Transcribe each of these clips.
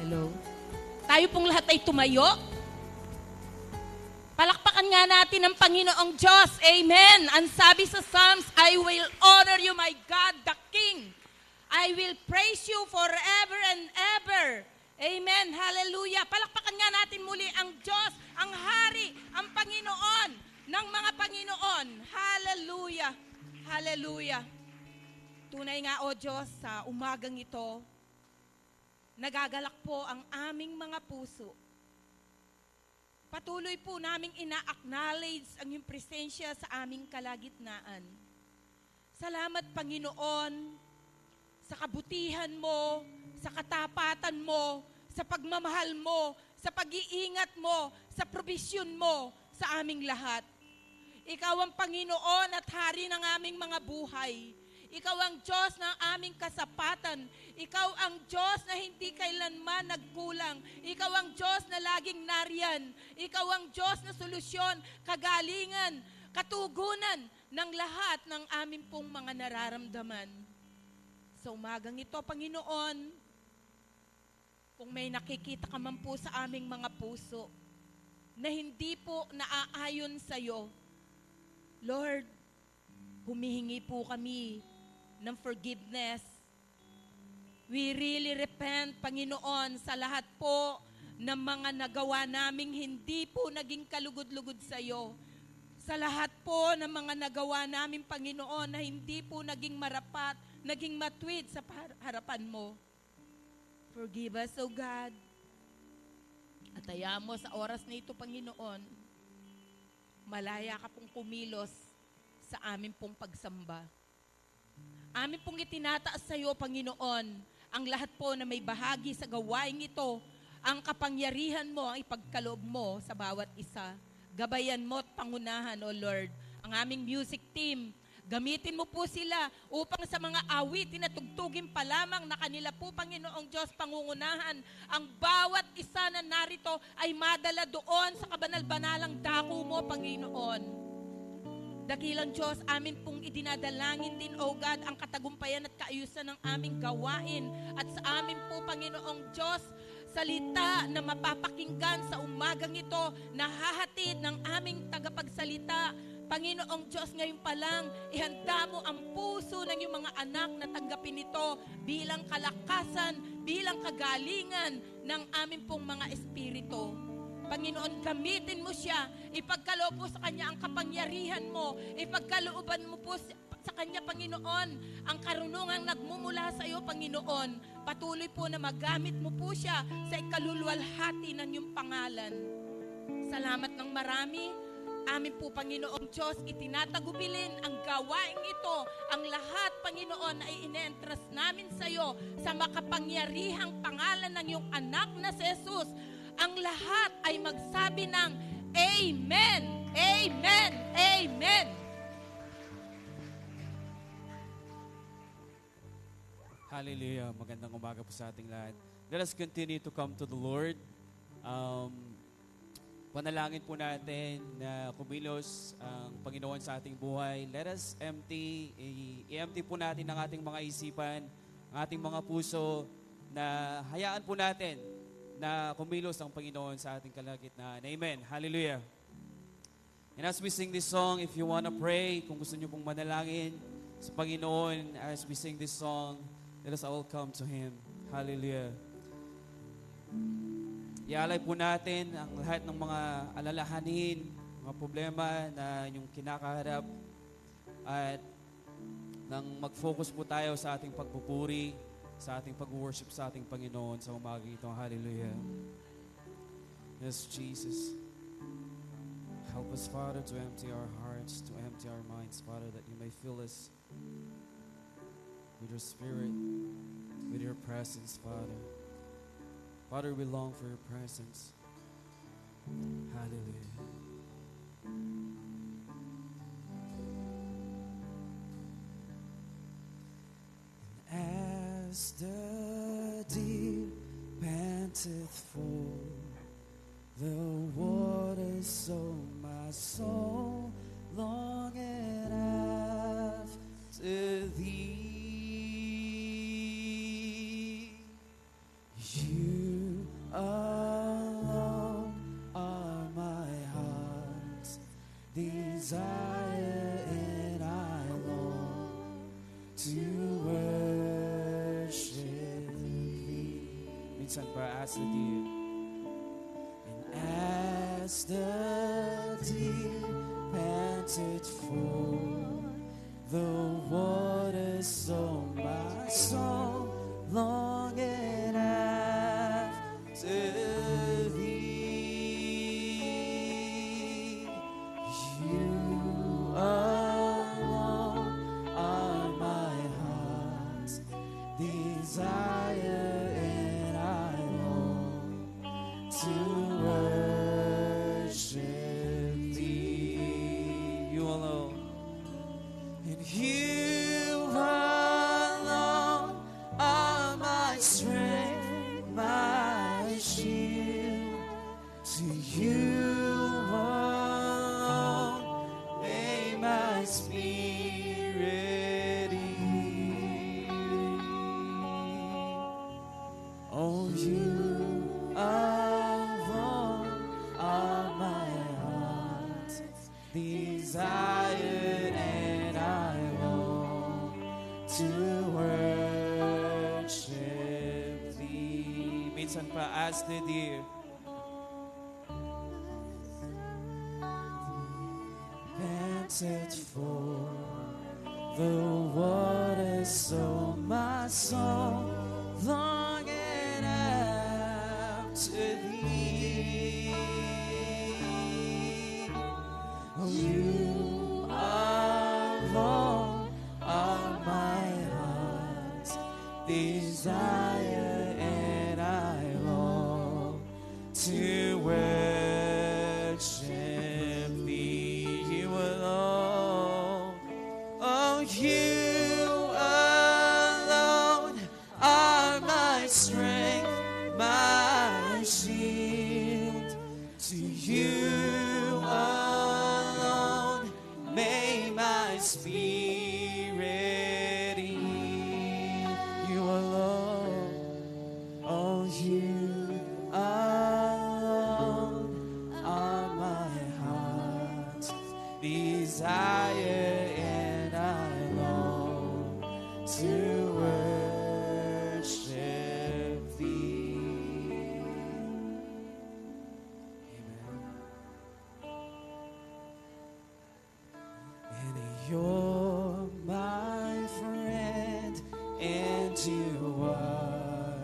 Hello? Tayo pong lahat ay tumayo. Palakpakan nga natin ang Panginoong Diyos. Amen. Ang sabi sa Psalms, I will honor you, my God, the King. I will praise you forever and ever. Amen. Hallelujah. Palakpakan nga natin muli ang Diyos, ang Hari, ang Panginoon ng mga Panginoon. Hallelujah. Hallelujah. Tunay nga, O Diyos, sa umagang ito, nagagalak po ang aming mga puso. Patuloy po naming ina-acknowledge ang iyong presensya sa aming kalagitnaan. Salamat, Panginoon, sa kabutihan mo, sa katapatan mo, sa pagmamahal mo, sa pag-iingat mo, sa probisyon mo sa aming lahat. Ikaw ang Panginoon at Hari ng aming mga buhay. Ikaw ang Diyos ng aming kasapatan. Ikaw ang Diyos na hindi kailanman nagkulang. Ikaw ang Diyos na laging nariyan. Ikaw ang Diyos na solusyon, kagalingan, katugunan ng lahat ng aming pong mga nararamdaman. Sa umagang ito, Panginoon, kung may nakikita ka man po sa aming mga puso na hindi po naaayon sa iyo, Lord, humihingi po kami ng forgiveness. We really repent, Panginoon, sa lahat po ng mga nagawa naming hindi po naging kalugod-lugod sa iyo. Sa lahat po ng mga nagawa namin, Panginoon, na hindi po naging marapat, naging matwid sa harapan mo. Forgive us, O God. At hayaan mo sa oras na ito, Panginoon, malaya ka pong kumilos sa amin pong pagsamba. Amin pong itinataas sa iyo, Panginoon, ang lahat po na may bahagi sa gawaing ito, ang kapangyarihan mo, ang ipagkaloob mo sa bawat isa. Gabayan mo at pangunahan, O Lord, ang aming music team. Gamitin mo po sila upang sa mga awitin at tugtugin pa lamang na kanila po, Panginoong Diyos, pangungunahan. Ang bawat isa na narito ay madala doon sa kabanal-banalang dako mo, Panginoon. Dakilang Diyos, amin pong idinadalangin din, O God, ang katagumpayan at kaayusan ng aming gawain. At sa amin po, Panginoong Diyos, salita na mapapakinggan sa umagang ito, nahahatid ng aming tagapagsalita. Panginoong Diyos, ngayon pa lang, ihanda mo ang puso ng iyong mga anak na tanggapin ito bilang kalakasan, bilang kagalingan ng aming pong mga espiritu. Panginoon, gamitin mo siya. Ipagkaloob mo sa kanya ang kapangyarihan mo. Ipagkalooban mo po sa kanya, Panginoon, ang karunungang nagmumula sa iyo, Panginoon. Patuloy po na magamit mo po siya sa ikaluluwalhati ng iyong pangalan. Salamat ng marami. Amin po, Panginoong Diyos, itinatagubilin ang gawaing ito. Ang lahat, Panginoon, ay ine-entrust namin sa iyo sa makapangyarihang pangalan ng iyong anak na si Jesus. Ang lahat ay magsabi ng Amen, Amen, Amen. Hallelujah. Magandang umaga po sa ating lahat. Let us continue to come to the Lord. Panalangin po natin na kumilos ang Panginoon sa ating buhay. Let us i-empty po natin ang ating mga isipan, ang ating mga puso, na hayaan po natin na kumilos ang Panginoon sa ating kalagitnaan. Amen. Hallelujah. And as we sing this song, if you want to pray, kung gusto niyo pong manalangin sa Panginoon, as we sing this song, let us all come to Him. Hallelujah. Ialay po natin ang lahat ng mga alalahanin, mga problema na inyong kinakaharap, at nang mag-focus po tayo sa ating pagpupuri, sa ating pag-worship sa ating Panginoon sa umaga ito. Hallelujah. Yes, Jesus. Help us, Father, to empty our hearts, to empty our minds, Father, that you may fill us with your Spirit, with your presence, Father. Father, we long for your presence. Hallelujah. As the deep panteth for the waters, so my soul longeth after thee. You Minsan pa as the deer. And as the deer panted for the waters, so my soul longeth after thee. You alone are my heart's desire, and I long to worship thee. You alone. And you alone are my strength, my shield. To you alone may my spirit yield. Oh, you alone are my heart's desire, and I long to worship thee. Minsan pa as the deer panted for the waters, so my soul longeth after thee. Oh, you alone are my heart's desire, and I long to worship thee. You alone. Oh, you alone are my strength, my shield. To you alone may my spirit yield. You alone. Oh, you alone are my heart's desire, and I long to worship thee. Amen. And you're my friend, and you are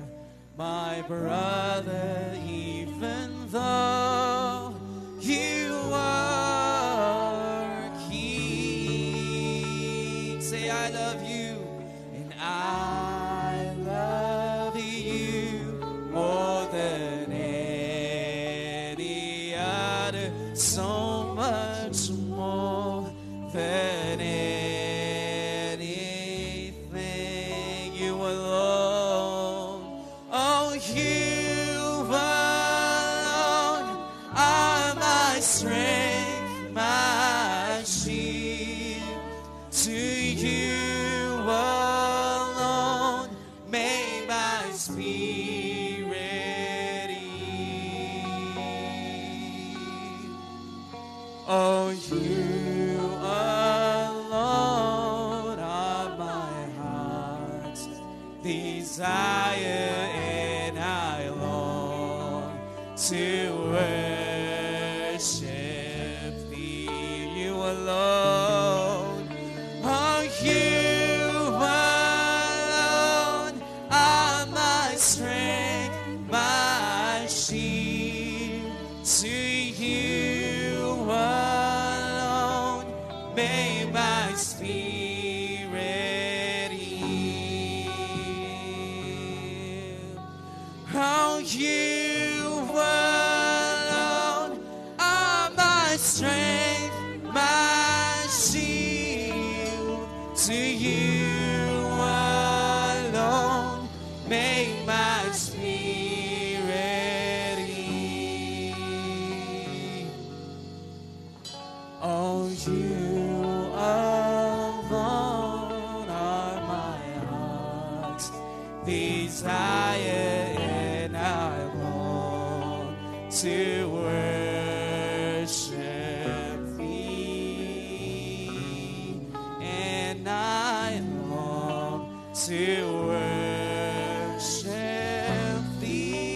my brother, even though you are king. Say, I love you, and I love you more than any other, so much more than anything. You alone. Oh, you alone are my strength, my shield. To you alone may my spirit yield. Oh, you alone are my heart's desire, and I long to worship thee. You alone. Oh, you alone are my strength, my shield. To you alone may my spirit yield. Oh, you alone are my strength, my shield. To you alone may my spirit yield. Oh, you alone are my heart's desire, and I long to worship thee, and I long to worship thee.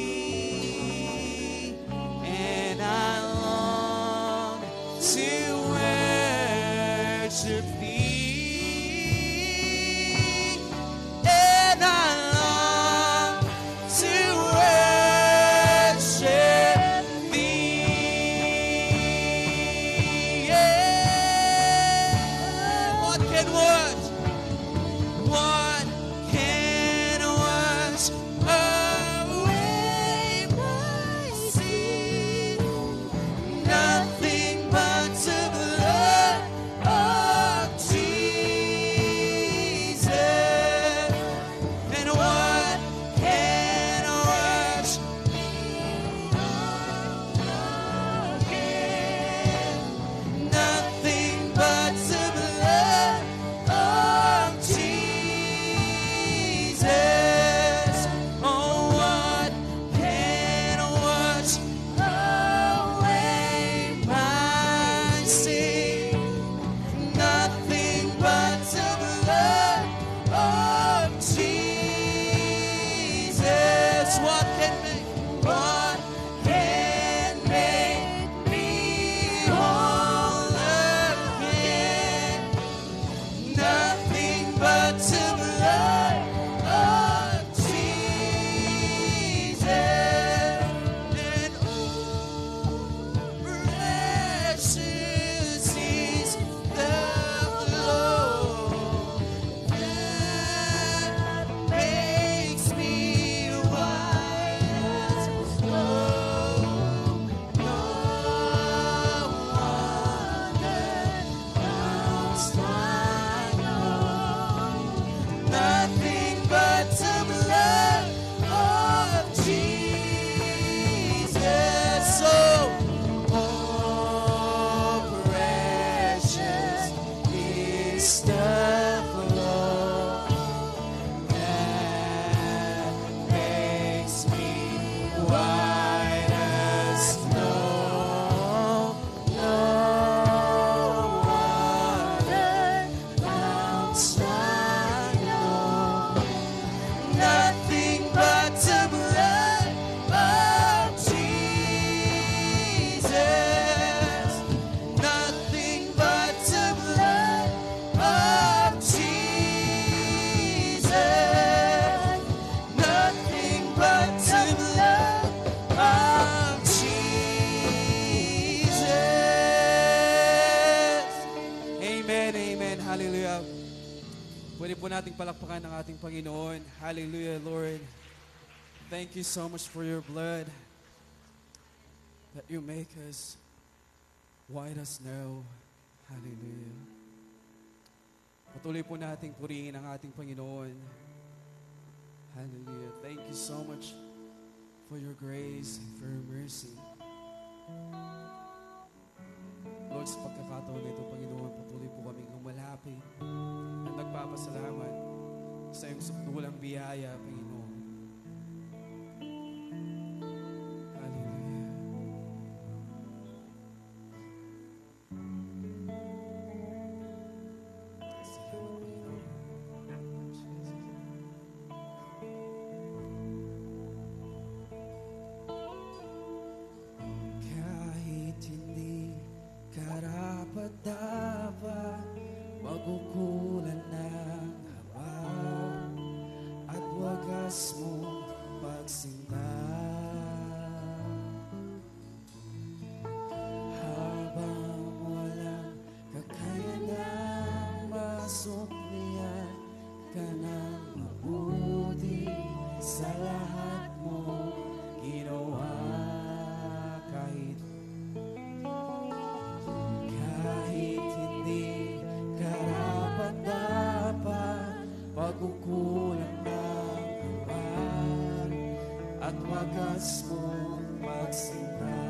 po nating palakpakan ng ating Panginoon. Hallelujah, Lord. Thank you so much for your blood that you make us white as snow. Hallelujah. Patuloy po nating purihin ang ating Panginoon. Hallelujah. Thank you so much for your grace and for your mercy. Lord, sa pagkakataon nito, Panginoon, patuloy po kaming lumalapit at nagpapasalamat sa iyong sukdulang biyaya, Panginoon. Hallelujah. Salamat, Panginoon. Jesus. Kahit hindi karapat-dapat, magukulan ng habang at wagas mo pagsinta. Habang walang kakayanang masuklian ka ng mabuti sa lahat mo ginawa. Kahit hindi karapat-dapat, pagkukulang ng habang at wagas mo magsinta.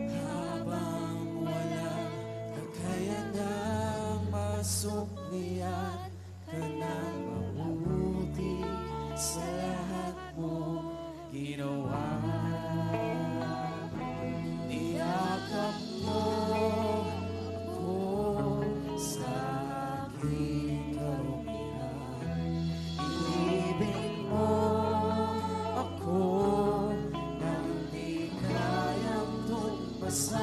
Habang walang kakayanang masuklian ka ng mabuti sa lahat mo ginawa. Niyakap mo ako sa aking karumihan. Inibig mo ako nang di kayang tumpasan.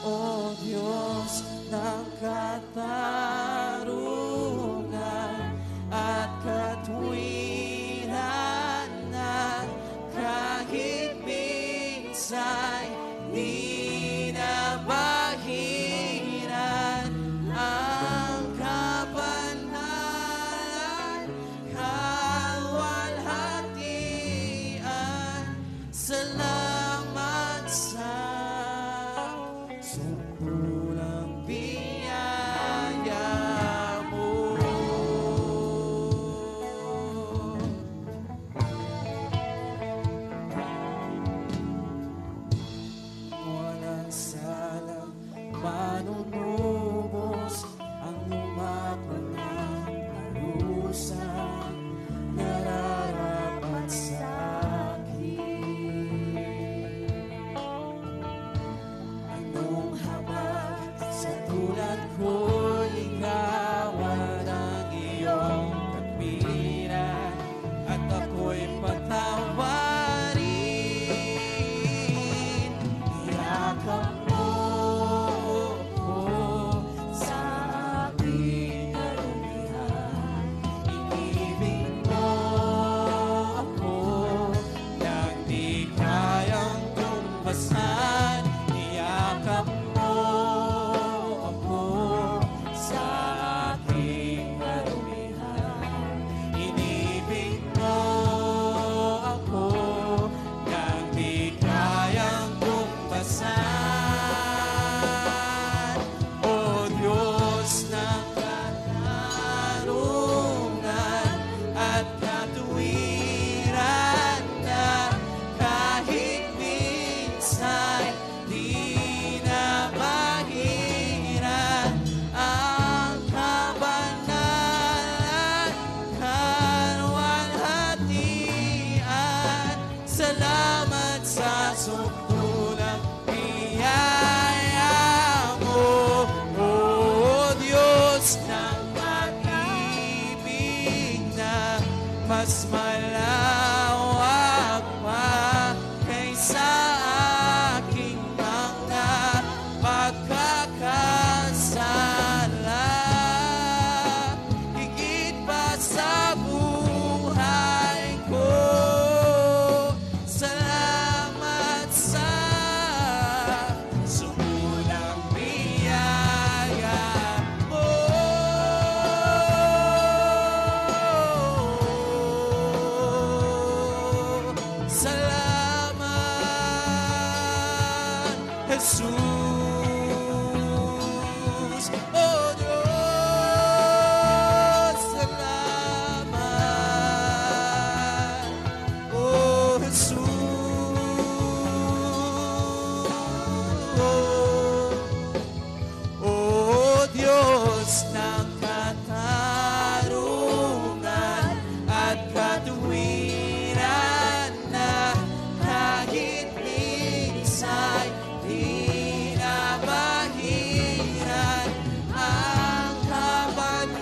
O Diyos ng katarungan at katwiran, na kahit minsan di na mahiran ang kapanalan, kaluwalhatian. Salamat sa sumpulang biyaya mo. Walang salang manunubos ang lumapang ng parusa nararapat sa akin. Anong habang sa tulad ko'y ikawan ang iyong katwiran at ako'y patawarin. Iyakap mo ako sa aking karumihan. Inibig mo ako nang di kayang tumpasan. Iyakap mo ako oh Diyos, salamat, oh Jesus. O Diyos ng katarungan at katuwiran na kahit minsa'y di na mahiran ang kabanalan,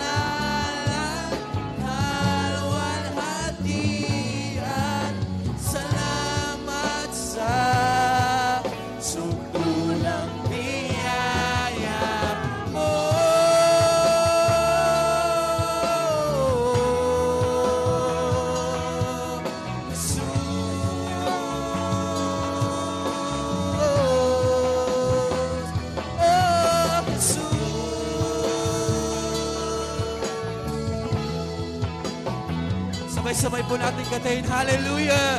kalwalhatian. Salamat sa sukdulang biyaya mo. Sabay-sabay po natin katayin, hallelujah!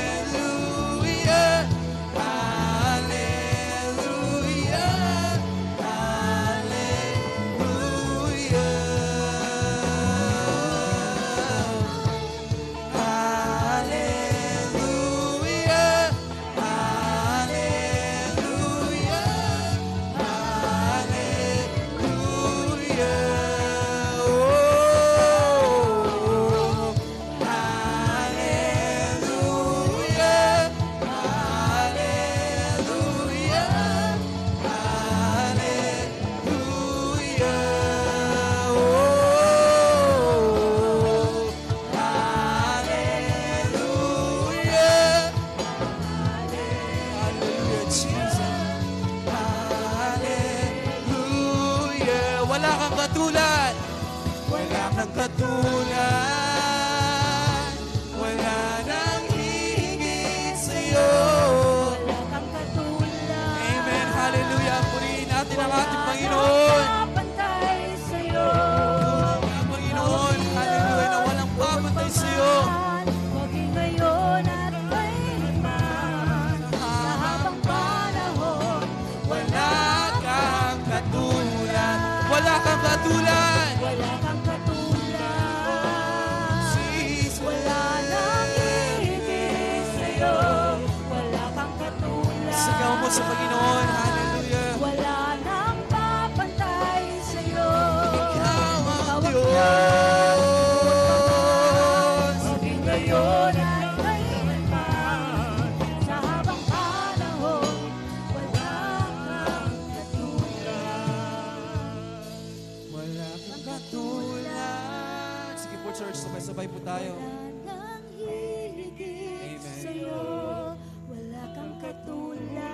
Hallelujah, hallelujah, hallelujah. Hallelujah, wala kang katulad, wala kang katulad, wala nang hihigit sa'yo. Wala kang katulad. Amen, hallelujah. Purihin natin ang ating Panginoon. Papantay sa'yo. Ang Panginoon, hallelujah, na walang papantay sa'yo. Maging ngayon at kailanman, sa habang panahon, Wala kang katulad, wala kang katulad. wala kang katulad. Jesus. Wala nang hihigit sa'yo. Wala kang katulad. Sigaw mo sa Panginoon, hallelujah. Wala nang papantay sa'yo. Ikaw ang Ikaw ang Diyos. Maging ngayon at kailanman, sa habang panahon, wala kang katulad. Wala kang katulad. Sige po, church, sabay-sabay po tayo. Wala nang hihigit Amen. sa'yo. Wala kang katulad.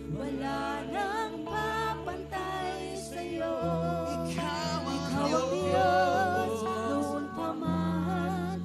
Wala nang papantay sa'yo. Ikaw ang Ikaw ang Diyos, noon pa man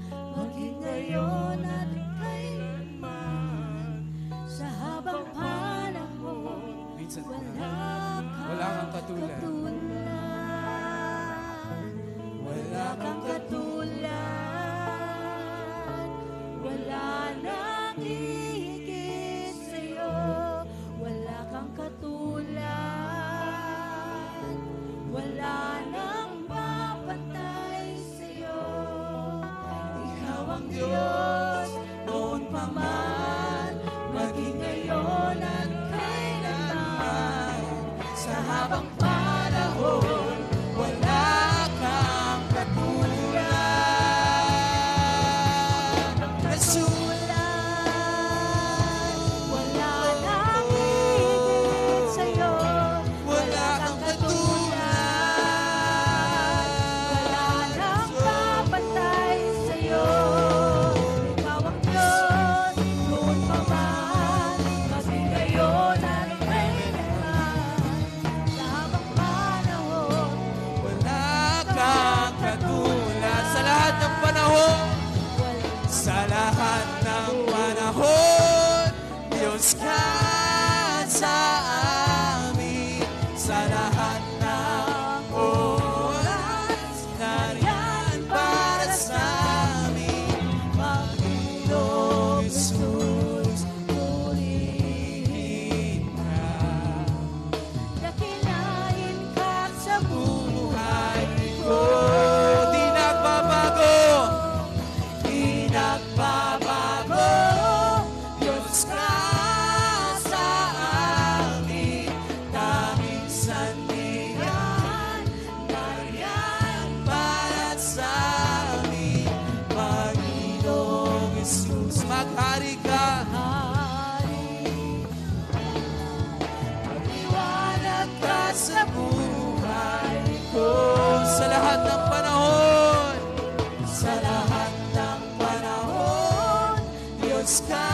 Diyos ka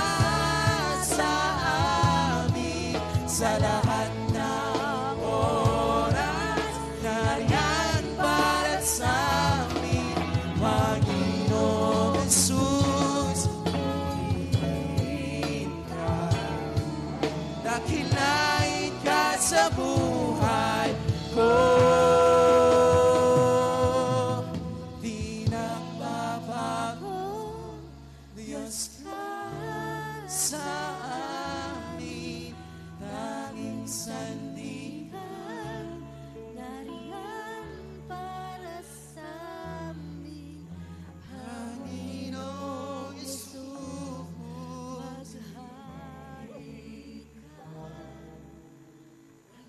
sa amin sa lahat ng oras. Nariyan para sa amin, Panginoong Jesus. Purihin ka, dakilain ka sa buhay ko. Di nagbabago, Diyos ka sa amin, tanging sandigan. Nariyan para sa amin, Panginoong Jesus. maghari ka.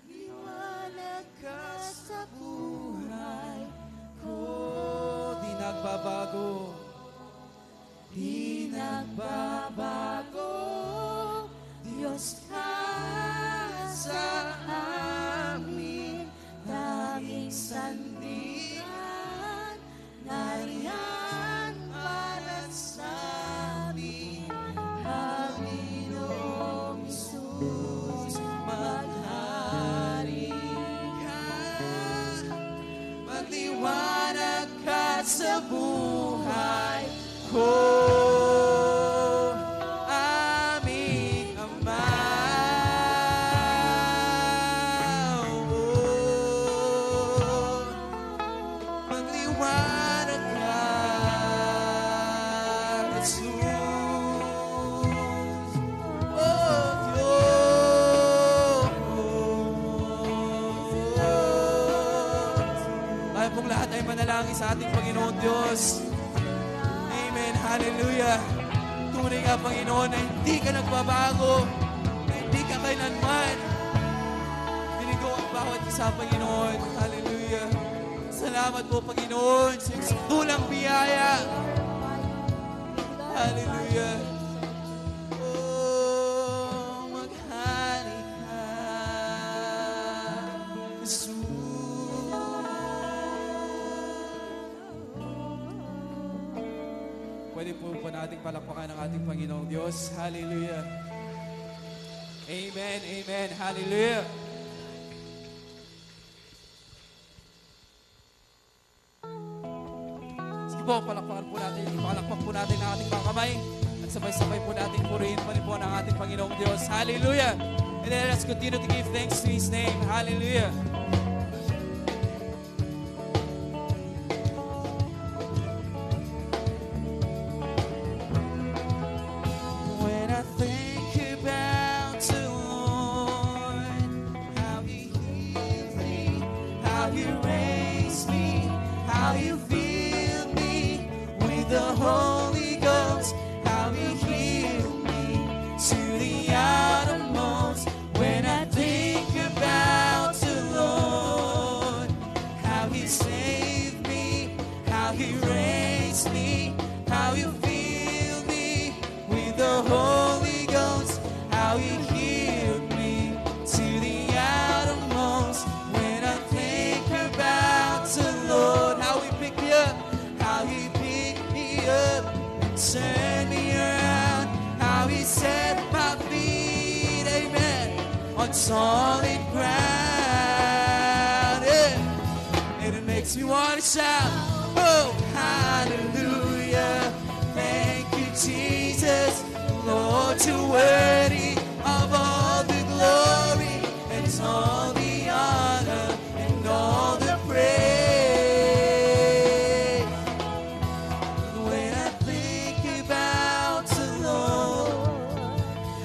Liwanag ka sa buhay ko. Di nagbabago, Di nagbabago, Diyos ka sa amin, tanging sandigan. Nariyan para sa amin, Panginoong Jesus, maghari ka, magliwanag ka sa buhay ko. Aming Ama. Magliwanag ka, Jesus. Oh, Diyos. Tayo pong lahat ay manalangin sa ating Panginoon Diyos. Amen. Hallelujah. Tunay nga, Panginoon, na hindi ka nagbabago, na hindi ka kailanman dinigo ang bawat isa, Panginoon. Hallelujah. Salamat po, Panginoon, sa iyong tulang biyaya. Hallelujah. Oh, maghari ka, Jesus. Pwede po ba nating palakpakan ng ating Panginoong Diyos? Hallelujah. Amen, amen, hallelujah. Sige po, palakpakan po natin, ipalakpak po natin ang ating mga kamay at sabay-sabay po natin purihin pa rin po ng ating Panginoong Diyos. Hallelujah. And then let's continue to give thanks to His name. Hallelujah. When I think about the Lord, how He healed me, how He raised me, how You filled me with the Holy Ghost, how He healed me to the uttermost. When I think about the Lord, how He saved me, how He raised me, how You filled me with the Holy Ghost, how He healed me to the uttermost. When I think about the Lord, how He picked me up, how He picked me up and turned me around, how He set my feet, amen, on solid ground, yeah. And it makes me want to shout, oh, hallelujah. Thank You, Jesus, Lord, You're worthy of all the glory and all the honor and all the praise. When I think about the Lord,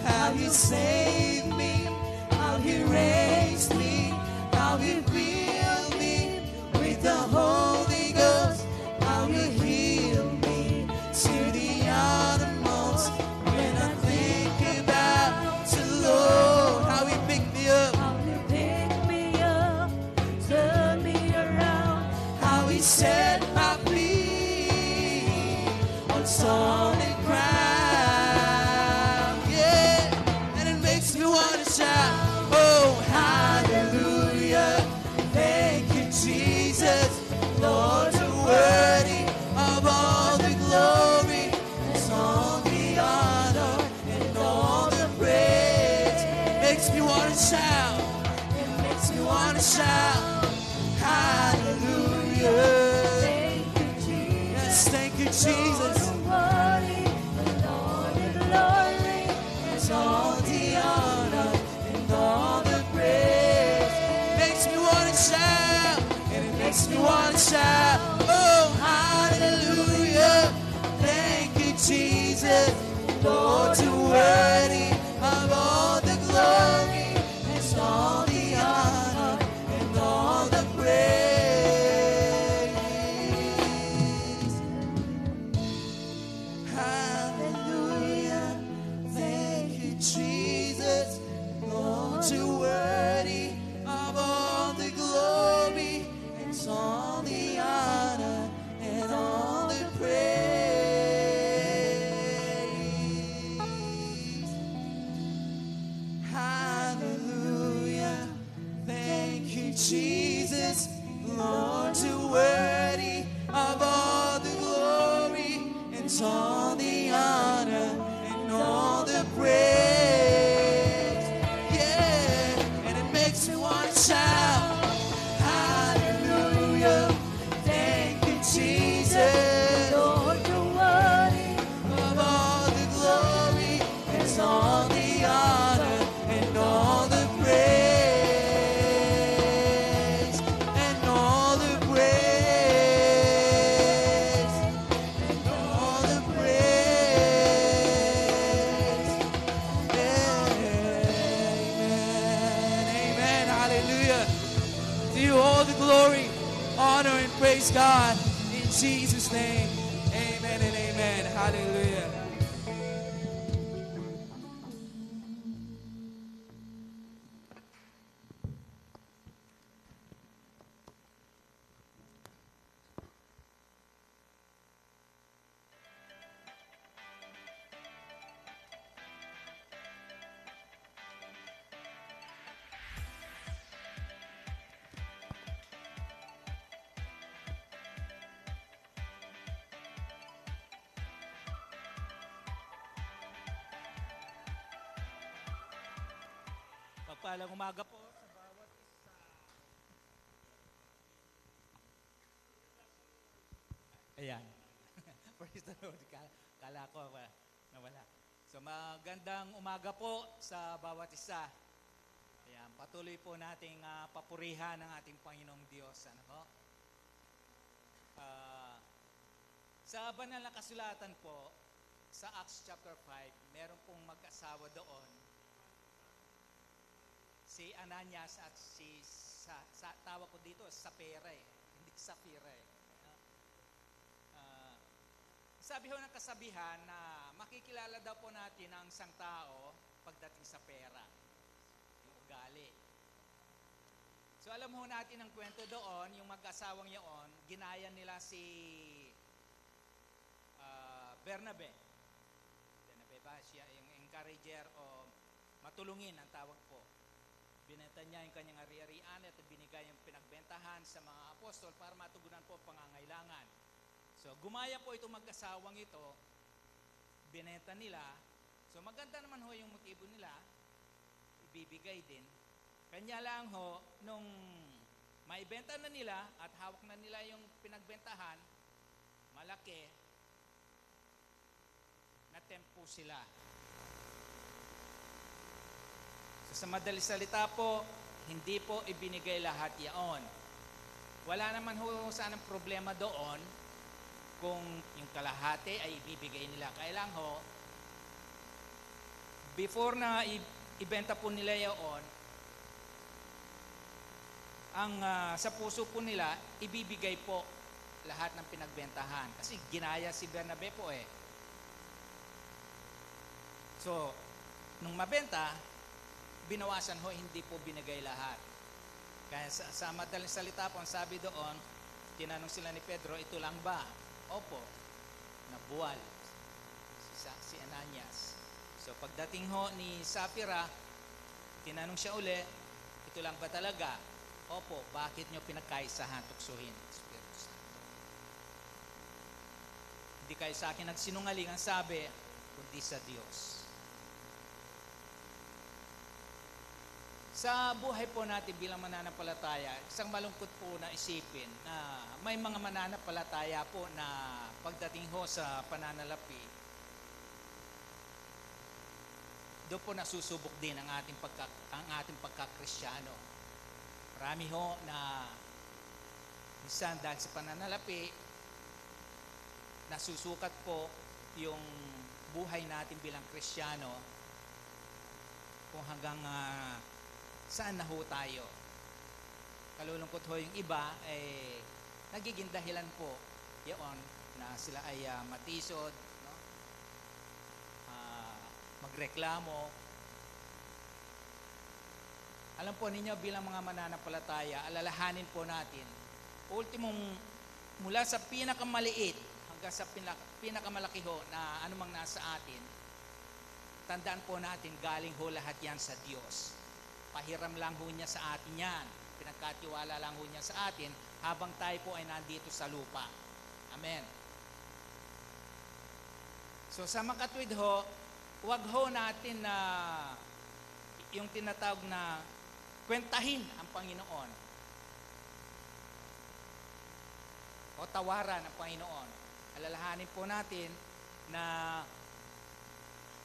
how He saved me, how He raised me, how He filled me with the Holy Ghost, how He healed me to the uttermost. When I think about the Lord, how He picked me up, How You pick me up, turn me around, how He set my feet on solid ground, yeah. And it makes me want to shout, oh, hallelujah. Thank You, Jesus, Lord, You're worthy of all the glory and all the honor want to shout, hallelujah. Thank you, Jesus. Yes, thank you, Jesus. All the worry and all the glory and all the honor and all the praise. Makes me want to shout, and it makes me want to shout, oh, hallelujah. Thank you, Jesus. Lord, you're worthy of all the glory and all the honor and all the praise. Hallelujah. Thank you, Jesus. Lord, you're worthy of all the glory and all the honor and all the praise. Hallelujah. Thank you, Jesus. Lord, you're worthy of all the glory and all the honor and all the praise. Yeah, and it makes me want to shout, hallelujah. Thank you, Jesus. Lord, you're worthy. Of all the glory and all the honor and all the praise and all the praise and all the praise. Amen. Amen. Hallelujah. To you all the glory, honor, and praise God in Jesus' name. Amen and amen. Hallelujah. Pagpalang umaga po sa bawat isa. Ayan. Praise the Lord. Kala ko nawala. So magandang umaga po sa bawat isa. Ayan. Patuloy po nating papurihan ang ating Panginoong Diyos. Ano po? Sa banal na kasulatan po, sa Acts chapter 5, meron pong mag-asawa doon. Si Ananias at si tawag ko dito Sapphira hindi Sapphira sabi ho ng kasabihan na makikilala daw po natin ang isang tao pagdating sa pera, yung ugali. So alam ho natin ang kwento doon, yung mag-asawang yun, ginaya nila si Bernabe ba siya, yung encourager o matulungin ang tawag po. Binenta niya yung kanyang ari-arian at binigay yung pinagbentahan sa mga apostol para matugunan po pangangailangan. So, gumaya po itong mag-asawang ito, binenta nila. So, maganda naman ho yung motibo nila, ibibigay din. Kanya lang ho, nung maibenta na nila at hawak na nila yung pinagbentahan, malaki, na-tempt po sila. Sa madaling salita po, hindi po ibinigay lahat yaon. Wala naman ho sanang problema doon kung yung kalahati ay ibibigay nila. Kaya lang ho, before na ibenta po nila yaon, ang sa puso po nila, ibibigay po lahat ng pinagbentahan. Kasi ginaya si Bernabe po eh. So, nung mabenta, binawasan ho, hindi po binigay lahat. Kaya sa madaling salita po, ang sabi doon, tinanong sila ni Pedro, ito lang ba? Opo, nabuwal si Ananias. So pagdating ho ni Sapphira, tinanong siya uli, ito lang ba talaga? Opo, bakit nyo pinagkaisahan, tuksuhin? Espiritu Santo. Hindi kayo sa akin nagsinungaling ang sabi, kundi sa Diyos. Sa buhay po natin bilang mananampalataya, isang malungkot po na isipin na may mga mananampalataya po na pagdating ho sa pananalapi, doon po nasusubok din ang ating pagkakristyano. Marami ho na minsan dahil sa pananalapi, nasusukat po yung buhay natin bilang Kristiyano kung hanggang saan na ho tayo. Kalulungkot ho yung iba, nagiging dahilan po yun na sila ay matisod, no? Magreklamo. Alam po ninyo bilang mga mananampalataya, alalahanin po natin, ultimong mula sa pinakamaliit hanggang sa pinakamalaki ho na anumang nasa atin, tandaan po natin galing ho lahat yan sa Diyos. Pahiram lang ho niya sa atin yan. Pinagkatiwala lang ho niya sa atin habang tayo po ay nandito sa lupa. Amen. So sa makatwid ho, huwag ho natin na yung tinatawag na kwentahin ang Panginoon o tawaran ang Panginoon. Alalahanin po natin na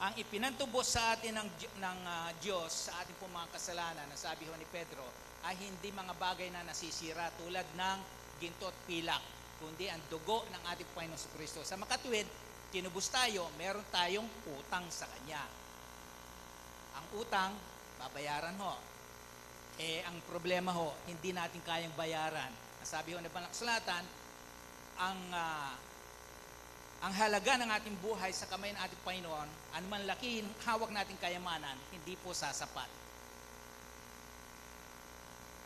ang ipinantubos sa atin ng Diyos sa ating pong mga kasalanan, na sabi ho ni Pedro, ay hindi mga bagay na nasisira tulad ng ginto at pilak, kundi ang dugo ng ating Panginoon Kristo. Sa makatwid, tinubos tayo, meron tayong utang sa Kanya. Ang utang, babayaran ho. Ang problema ho, hindi natin kayang bayaran. Sabi ho na Banaksulatan, ang halaga ng ating buhay sa kamay ng ating Panginoon, anuman laki hawak nating kayamanan, hindi po sasapat.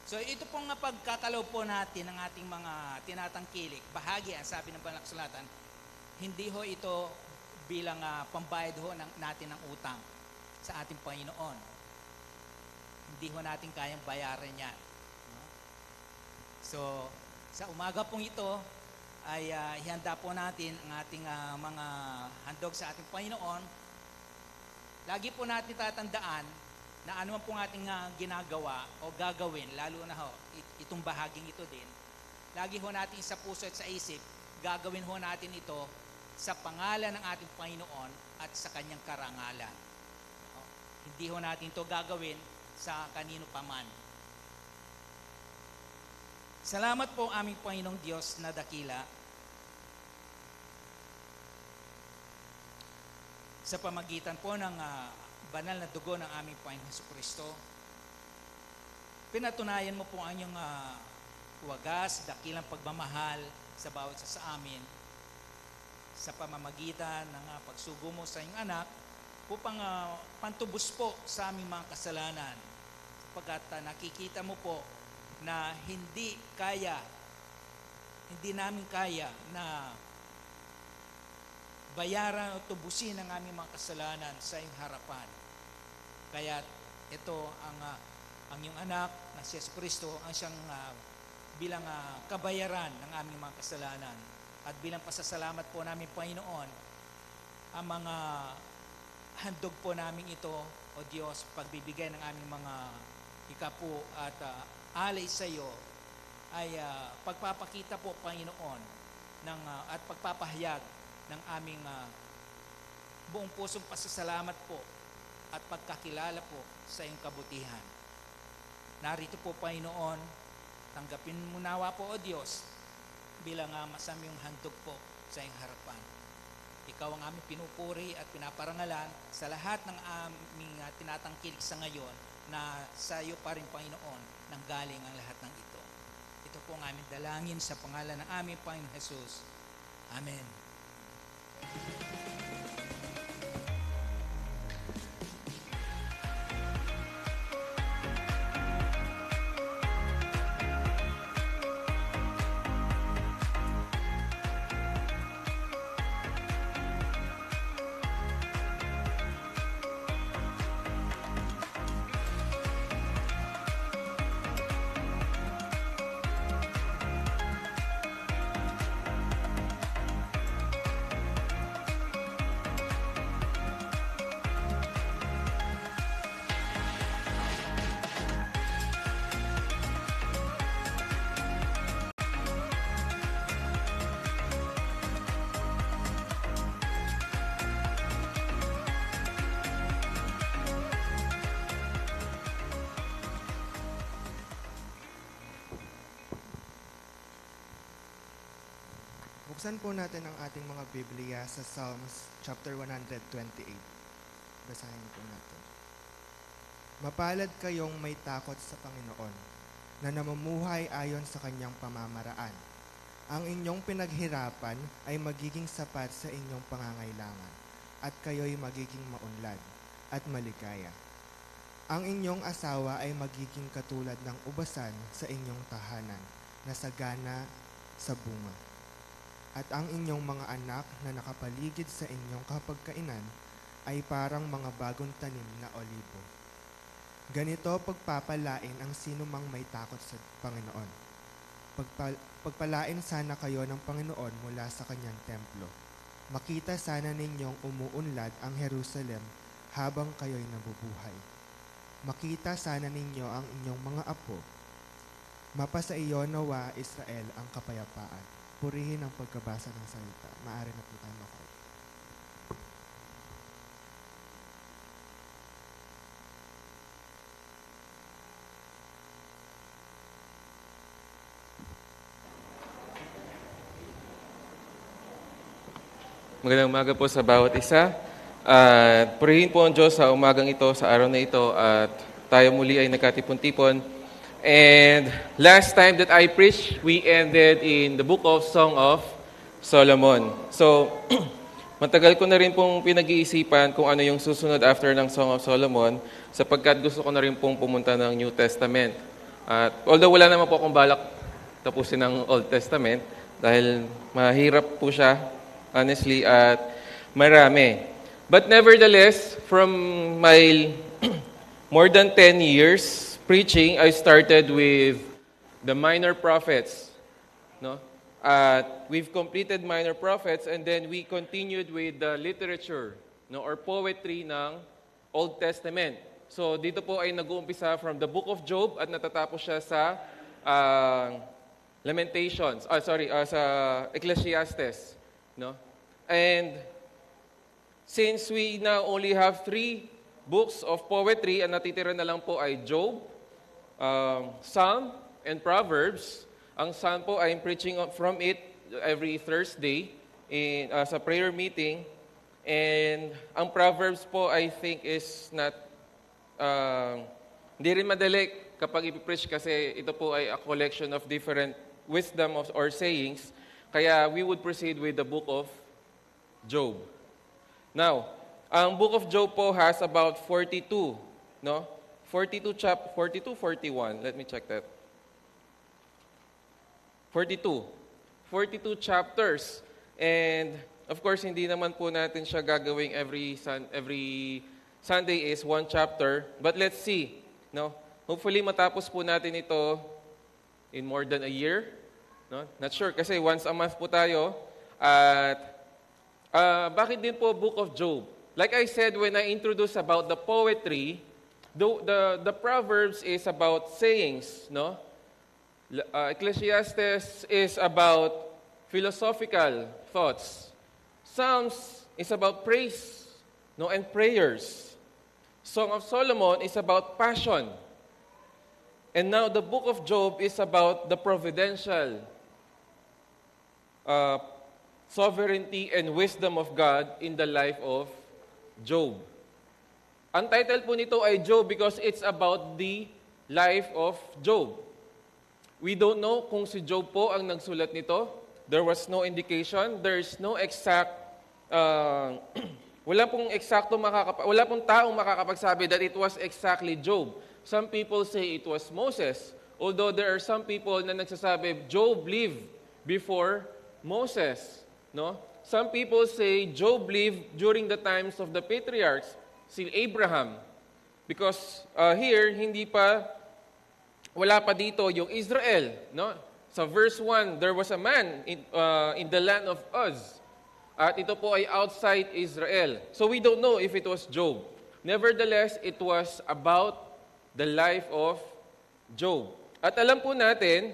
So ito pong pagkakaloob po natin ng ating mga tinatangkilik, bahagi ang sabi ng Banaksulatan, hindi ho ito bilang pambayad ho natin ng utang sa ating Panginoon. Hindi ho natin kayang bayaran yan. So sa umaga pong ito, ay ihanda po natin ang ating mga handog sa ating Panginoon. Lagi po natin tatandaan na anuman pong ating ginagawa o gagawin, lalo na ho, itong bahaging ito din, lagi ho natin sa puso at sa isip, gagawin ho natin ito sa pangalan ng ating Panginoon at sa Kanyang karangalan. Hindi ho natin ito gagawin sa kanino paman. Salamat po aming Panginoong Diyos na dakila sa pamagitan po ng banal na dugo ng aming Panginoong Jesucristo. Pinatunayan mo po ang inyong wagas, dakilang pagmamahal sa bawat isa sa amin sa pamamagitan ng pagsugo mo sa iyong anak upang pantubos po sa aming mga kasalanan, sapagkat nakikita mo po na hindi namin kaya na bayaran o tubusin ang aming mga kasalanan sa iyong harapan. Kaya ito ang iyong anak na si Jesucristo ang siyang bilang kabayaran ng aming mga kasalanan. At bilang pasasalamat po namin, Panginoon, ang mga handog po namin ito, o Diyos, pagbibigay ng aming mga ikapu at alay sa iyo ay pagpapakita po, Panginoon, at pagpapahayag ng aming buong pusong pasasalamat po at pagkakilala po sa iyong kabutihan. Narito po, Panginoon, tanggapin mo nawa po, o Diyos, bilang masaming handog po sa iyong harapan. Ikaw ang aming pinupuri at pinaparangalan sa lahat ng aming tinatangkilik sa ngayon na sa iyo pa rin, Panginoon, nanggaling ang lahat ng ito. Ito po ang aming dalangin sa pangalan ng aming Panginoon Jesus. Amen. Buksan po natin ang ating mga Biblia sa Psalms chapter 128. Basahin po natin. Mapalad kayong may takot sa Panginoon, na namumuhay ayon sa kanyang pamamaraan. Ang inyong pinaghirapan ay magiging sapat sa inyong pangangailangan, at kayo'y magiging maunlad at maligaya. Ang inyong asawa ay magiging katulad ng ubasan sa inyong tahanan, na sagana sa bunga. At ang inyong mga anak na nakapaligid sa inyong kapagkainan ay parang mga bagong tanim na olibo. Ganito pagpapalain ang sino mang may takot sa Panginoon. Pagpalain sana kayo ng Panginoon mula sa kanyang templo. Makita sana ninyong umuunlad ang Jerusalem habang kayo'y nabubuhay. Makita sana ninyo ang inyong mga apo. Mapasa iyo nawa, Israel, ang kapayapaan. Purihin ang pagkabasa ng salita. Maaari na po tayo makaupo. Magandang umaga po sa bawat isa. Purihin po ang Diyos sa umagang ito, sa araw na ito, at tayo muli ay nagkatipon-tipon. And last time that I preached, we ended in the book of Song of Solomon. So, matagal ko na rin pong pinag-iisipan kung ano yung susunod after ng Song of Solomon, sapagkat gusto ko na rin pong pumunta ng New Testament. At although wala naman po akong balak tapusin ng Old Testament, dahil mahirap po siya, honestly, at marami. But nevertheless, from my more than 10 years preaching, I started with the minor prophets. No? We've completed minor prophets, and then we continued with the literature, no, or poetry ng Old Testament. So dito po ay nag-uumpisa from the book of Job at natatapos siya sa sa Ecclesiastes. No? And since we now only have 3 books of poetry, ang natitira na lang po ay Job, Psalm, and Proverbs. Ang Psalm po, I'm preaching from it every Thursday sa prayer meeting. And ang Proverbs po, I think, is not, hindi rin madali kapag ipipreach kasi ito po ay a collection of different wisdom or sayings. Kaya we would proceed with the book of Job. Now, ang book of Job po has about 42, no? 42, 41. Let me check that. 42 chapters. And of course, hindi naman po natin siya gagawing every Sunday is 1 chapter. But let's see, no? Hopefully matapos po natin ito in more than a year. No? Not sure kasi once a month po tayo. At bakit din po Book of Job? Like I said when I introduced about the poetry, the Proverbs is about sayings, no? Ecclesiastes is about philosophical thoughts. Psalms is about praise, no, and prayers. Song of Solomon is about passion. And now the book of Job is about the providential sovereignty and wisdom of God in the life of Job. Ang title po nito ay Job because it's about the life of Job. We don't know kung si Job po ang nagsulat nito. There was no indication. There is no exact, wala pong taong makakapagsabi that it was exactly Job. Some people say it was Moses. Although there are some people na nagsasabi Job lived before Moses. No? Some people say Job lived during the times of the patriarchs, si Abraham. Because here, wala pa dito yung Israel. No? Sa verse 1, there was a man in the land of Uz. At ito po ay outside Israel. So we don't know if it was Job. Nevertheless, it was about the life of Job. At alam po natin,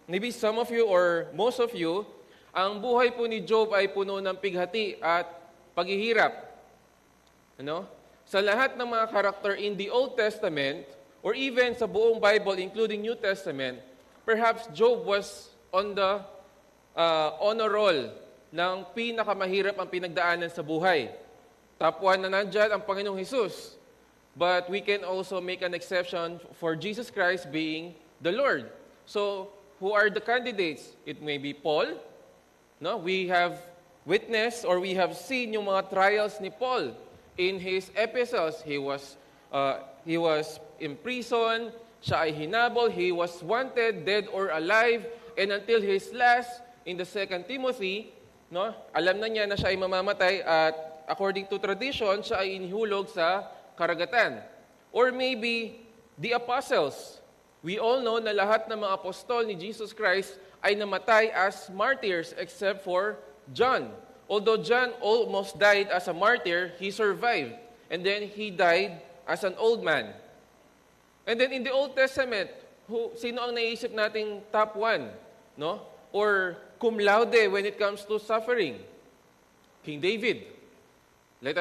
maybe some of you or most of you, ang buhay po ni Job ay puno ng pighati at paghihirap. Ano? Sa lahat ng mga karakter in the Old Testament, or even sa buong Bible, including New Testament, perhaps Job was on the honor roll ng pinakamahirap ang pinagdaanan sa buhay. Top 1 na nandyan ang Panginoong Jesus. But we can also make an exception for Jesus Christ being the Lord. So, who are the candidates? It may be Paul. No? We have witnessed or we have seen yung mga trials ni Paul in his epistles. He was in prison, siya ay hinabol, he was wanted, dead or alive, and until his last, in the 2 Timothy, no, alam na niya na siya ay mamamatay at according to tradition, siya ay inihulog sa karagatan. Or maybe the apostles. We all know na lahat ng mga apostol ni Jesus Christ ay namatay as martyrs except for John. Although John almost died as a martyr, he survived. And then he died as an old man. And then in the Old Testament, sino ang naisip nating top 1? No? Or cum laude when it comes to suffering? King David.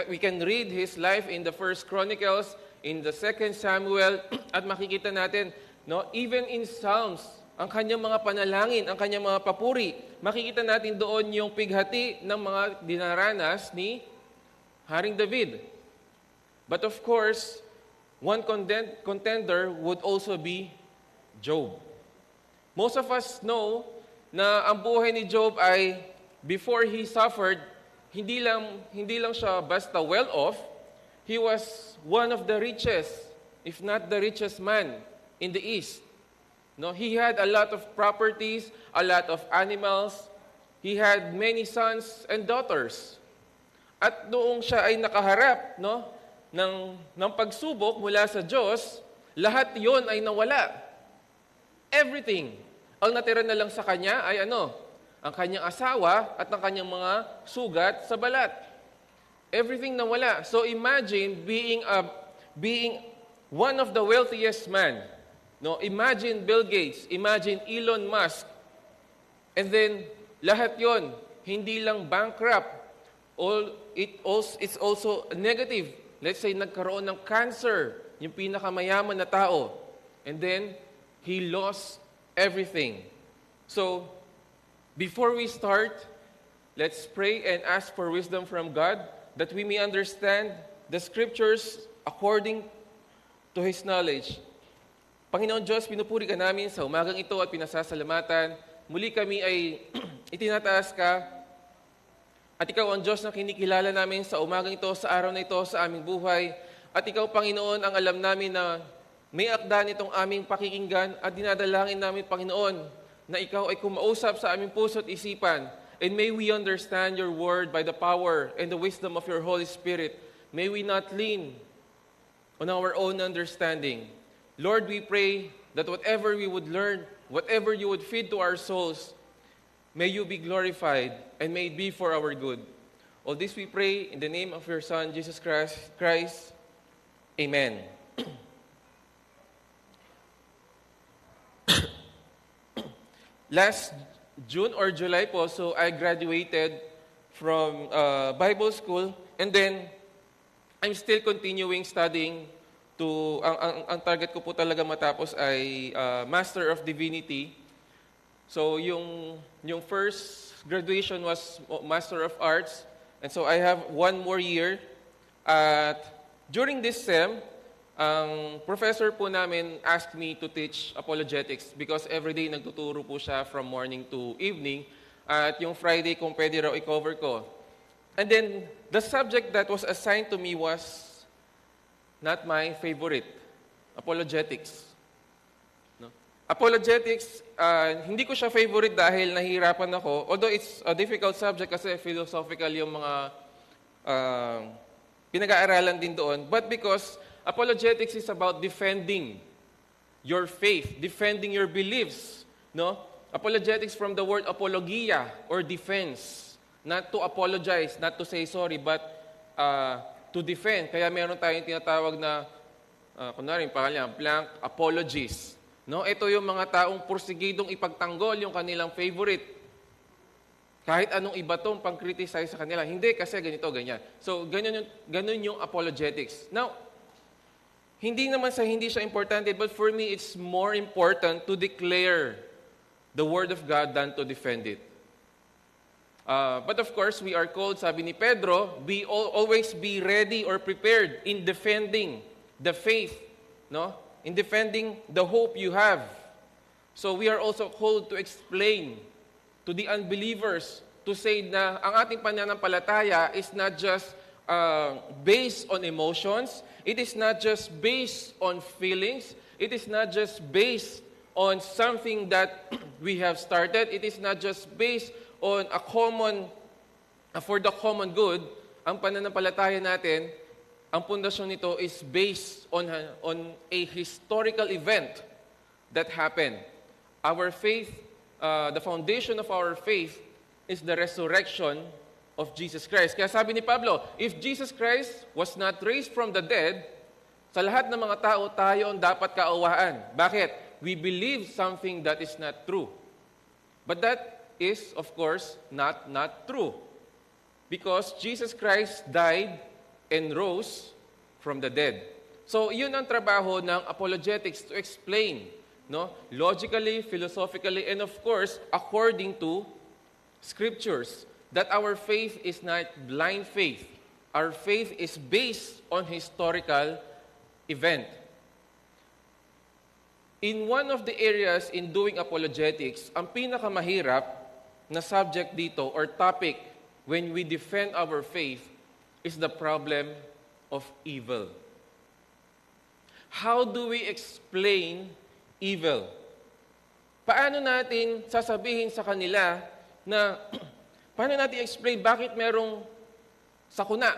We can read his life in the First Chronicles, in the Second Samuel, at makikita natin, no, even in Psalms, ang kanyang mga panalangin, ang kanyang mga papuri, makikita natin doon yung pighati ng mga dinaranas ni Haring David. But of course, one contender would also be Job. Most of us know na ang buhay ni Job ay before he suffered, hindi lang siya basta well-off, he was one of the richest, if not the richest man in the East. No, he had a lot of properties, a lot of animals. He had many sons and daughters. At noong siya ay nakaharap, no, ng pagsubok mula sa Diyos, lahat 'yon ay nawala. Everything. Ang natira na lang sa kanya ay ano? Ang kanyang asawa at ang kanyang mga sugat sa balat. Everything nawala. So imagine being one of the wealthiest man. No, imagine Bill Gates, imagine Elon Musk. And then lahat 'yon hindi lang bankrupt. It's also negative. Let's say nagkaroon ng cancer, yung pinakamayaman na tao. And then he lost everything. So before we start, let's pray and ask for wisdom from God that we may understand the Scriptures according to His knowledge. Panginoon Diyos, pinupuri ka namin sa umagang ito at pinasasalamatan. Muli kami ay itinataas ka at Ikaw ang Diyos na kinikilala namin sa umagang ito, sa araw na ito, sa aming buhay. At Ikaw, Panginoon, ang alam namin na may akda nitong aming pakikinggan at dinadalangin namin, Panginoon, na Ikaw ay kumausap sa aming puso at isipan. And may we understand Your Word by the power and the wisdom of Your Holy Spirit. May we not lean on our own understanding. Lord, we pray that whatever we would learn, whatever You would feed to our souls, may You be glorified and may it be for our good. All this we pray in the name of Your Son, Jesus Christ. Amen. Last June or July po, so I graduated from Bible school and then I'm still continuing studying to, ang target ko po talaga matapos ay Master of Divinity. So yung first graduation was Master of Arts and so I have one more year at during this sem, ang professor po namin asked me to teach apologetics because everyday nagtuturo po siya from morning to evening at yung Friday kung pwede raw i-cover ko. And then, the subject that was assigned to me was not my favorite, apologetics. No? Apologetics, hindi ko siya favorite dahil nahihirapan ako, although it's a difficult subject kasi philosophical yung mga pinag-aaralan din doon, but because apologetics is about defending your faith, defending your beliefs, no? Apologetics from the word apologia or defense, not to apologize, not to say sorry, but to defend. Kaya meron tayong tinatawag na kunwari pangalan, blank apologies, no? Ito yung mga taong porsigidong ipagtanggol yung kanilang favorite. Kahit anong iba tong pang-criticize sa kanila. Hindi kasi ganito, ganyan. So, ganun yung apologetics. Now, hindi naman sa hindi siya importante, but for me, it's more important to declare the Word of God than to defend it. But of course, we are called, sabi ni Pedro, always be ready or prepared in defending the faith, no? In defending the hope you have. So we are also called to explain to the unbelievers, to say na ang ating pananampalataya is not just based on emotions, it is not just based on feelings, it is not just based on something that we have started, it is not just based on a common, for the common good. Ang pananampalataya natin, ang pundasyon nito is based on a historical event that happened. Our faith, the foundation of our faith is the resurrection of Jesus Christ. Kaya sabi ni Pablo, if Jesus Christ was not raised from the dead, sa lahat ng mga tao, tayo ang dapat kaawaan. Bakit? We believe something that is not true. But that is, of course, not true. Because Jesus Christ died and rose from the dead. So, yun ang trabaho ng apologetics, to explain, no? Logically, philosophically, and of course, according to Scriptures, that our faith is not blind faith. Our faith is based on historical event. In one of the areas in doing apologetics, ang pinakamahirap na subject dito or topic when we defend our faith is the problem of evil. How do we explain evil? Paano natin sasabihin sa kanila na, paano natin explain bakit merong sakuna?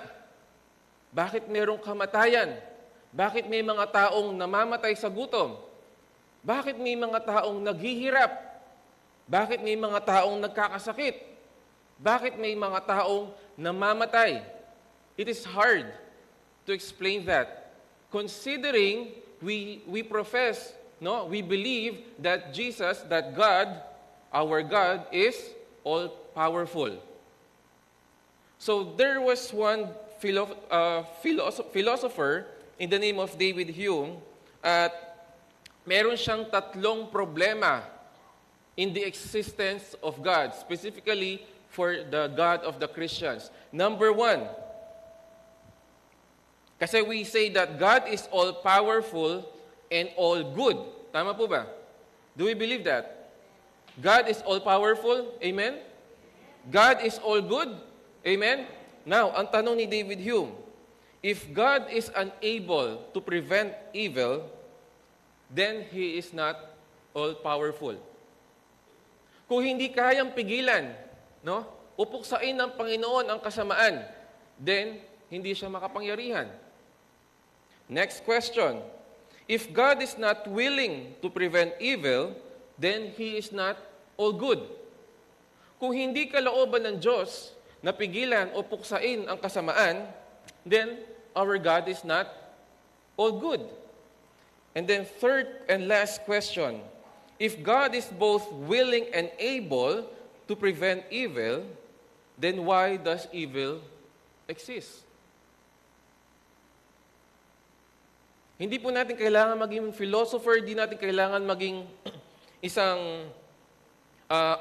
Bakit merong kamatayan? Bakit may mga taong namamatay sa gutom? Bakit may mga taong naghihirap? Bakit may mga taong nagkakasakit? Bakit may mga taong namamatay? It is hard to explain that. Considering we profess, no, we believe that Jesus, that God, our God, is all-powerful. So there was one philosopher in the name of David Hume, at meron siyang tatlong problema in the existence of God, specifically for the God of the Christians. Number one, kasi we say that God is all-powerful and all-good. Tama po ba? Do we believe that? God is all-powerful? Amen? God is all-good? Amen? Now, ang tanong ni David Hume, if God is unable to prevent evil, then He is not all-powerful. Kung hindi kayang pigilan, no, upuksain ng Panginoon ang kasamaan, then hindi siya makapangyarihan. Next question. If God is not willing to prevent evil, then He is not all good. Kung hindi kalooban ng Diyos na pigilan o puksain ang kasamaan, then our God is not all good. And then third and last question. If God is both willing and able to prevent evil, then why does evil exist? Hindi po natin kailangan maging philosopher, hindi natin kailangan maging isang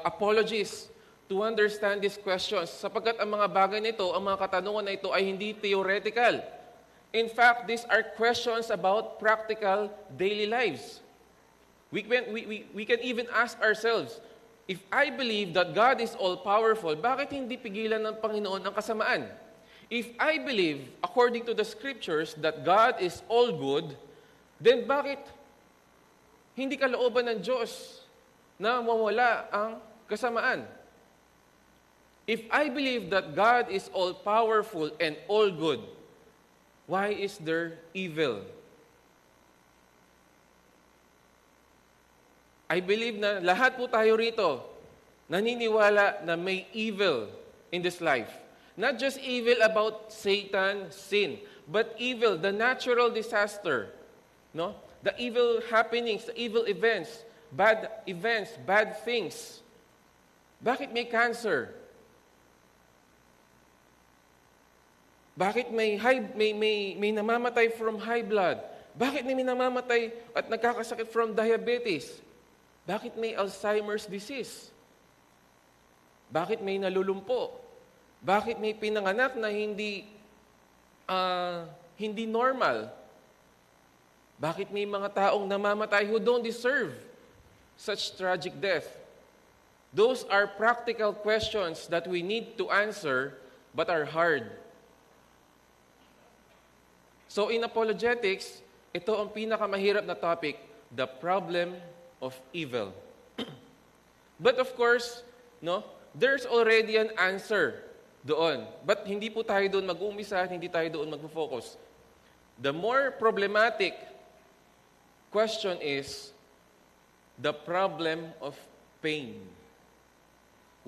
apologist to understand these questions, sapagkat ang mga bagay nito, ang mga katanungan na ito ay hindi theoretical. In fact, these are questions about practical daily lives. We can even ask ourselves, if I believe that God is all-powerful, bakit hindi pigilan ng Panginoon ang kasamaan? If I believe, according to the Scriptures, that God is all-good, then bakit hindi kalooban ng Diyos na mawala ang kasamaan? If I believe that God is all-powerful and all-good, why is there evil? I believe na lahat po tayo rito naniniwala na may evil in this life. Not just evil about Satan, sin, but evil, the natural disaster, no? The evil happenings, the evil events, bad things. Bakit may cancer? Bakit may namamatay from high blood? Bakit may namamatay at nagkakasakit from diabetes? Bakit may Alzheimer's disease? Bakit may nalulumpo? Bakit may pinanganak na hindi normal? Bakit may mga taong namamatay who don't deserve such tragic death? Those are practical questions that we need to answer but are hard. So in apologetics, ito ang pinakamahirap na topic, the problem of evil. But of course, there's already an answer doon. But hindi po tayo doon mag-umpisa, hindi tayo doon mag-focus. The more problematic question is the problem of pain.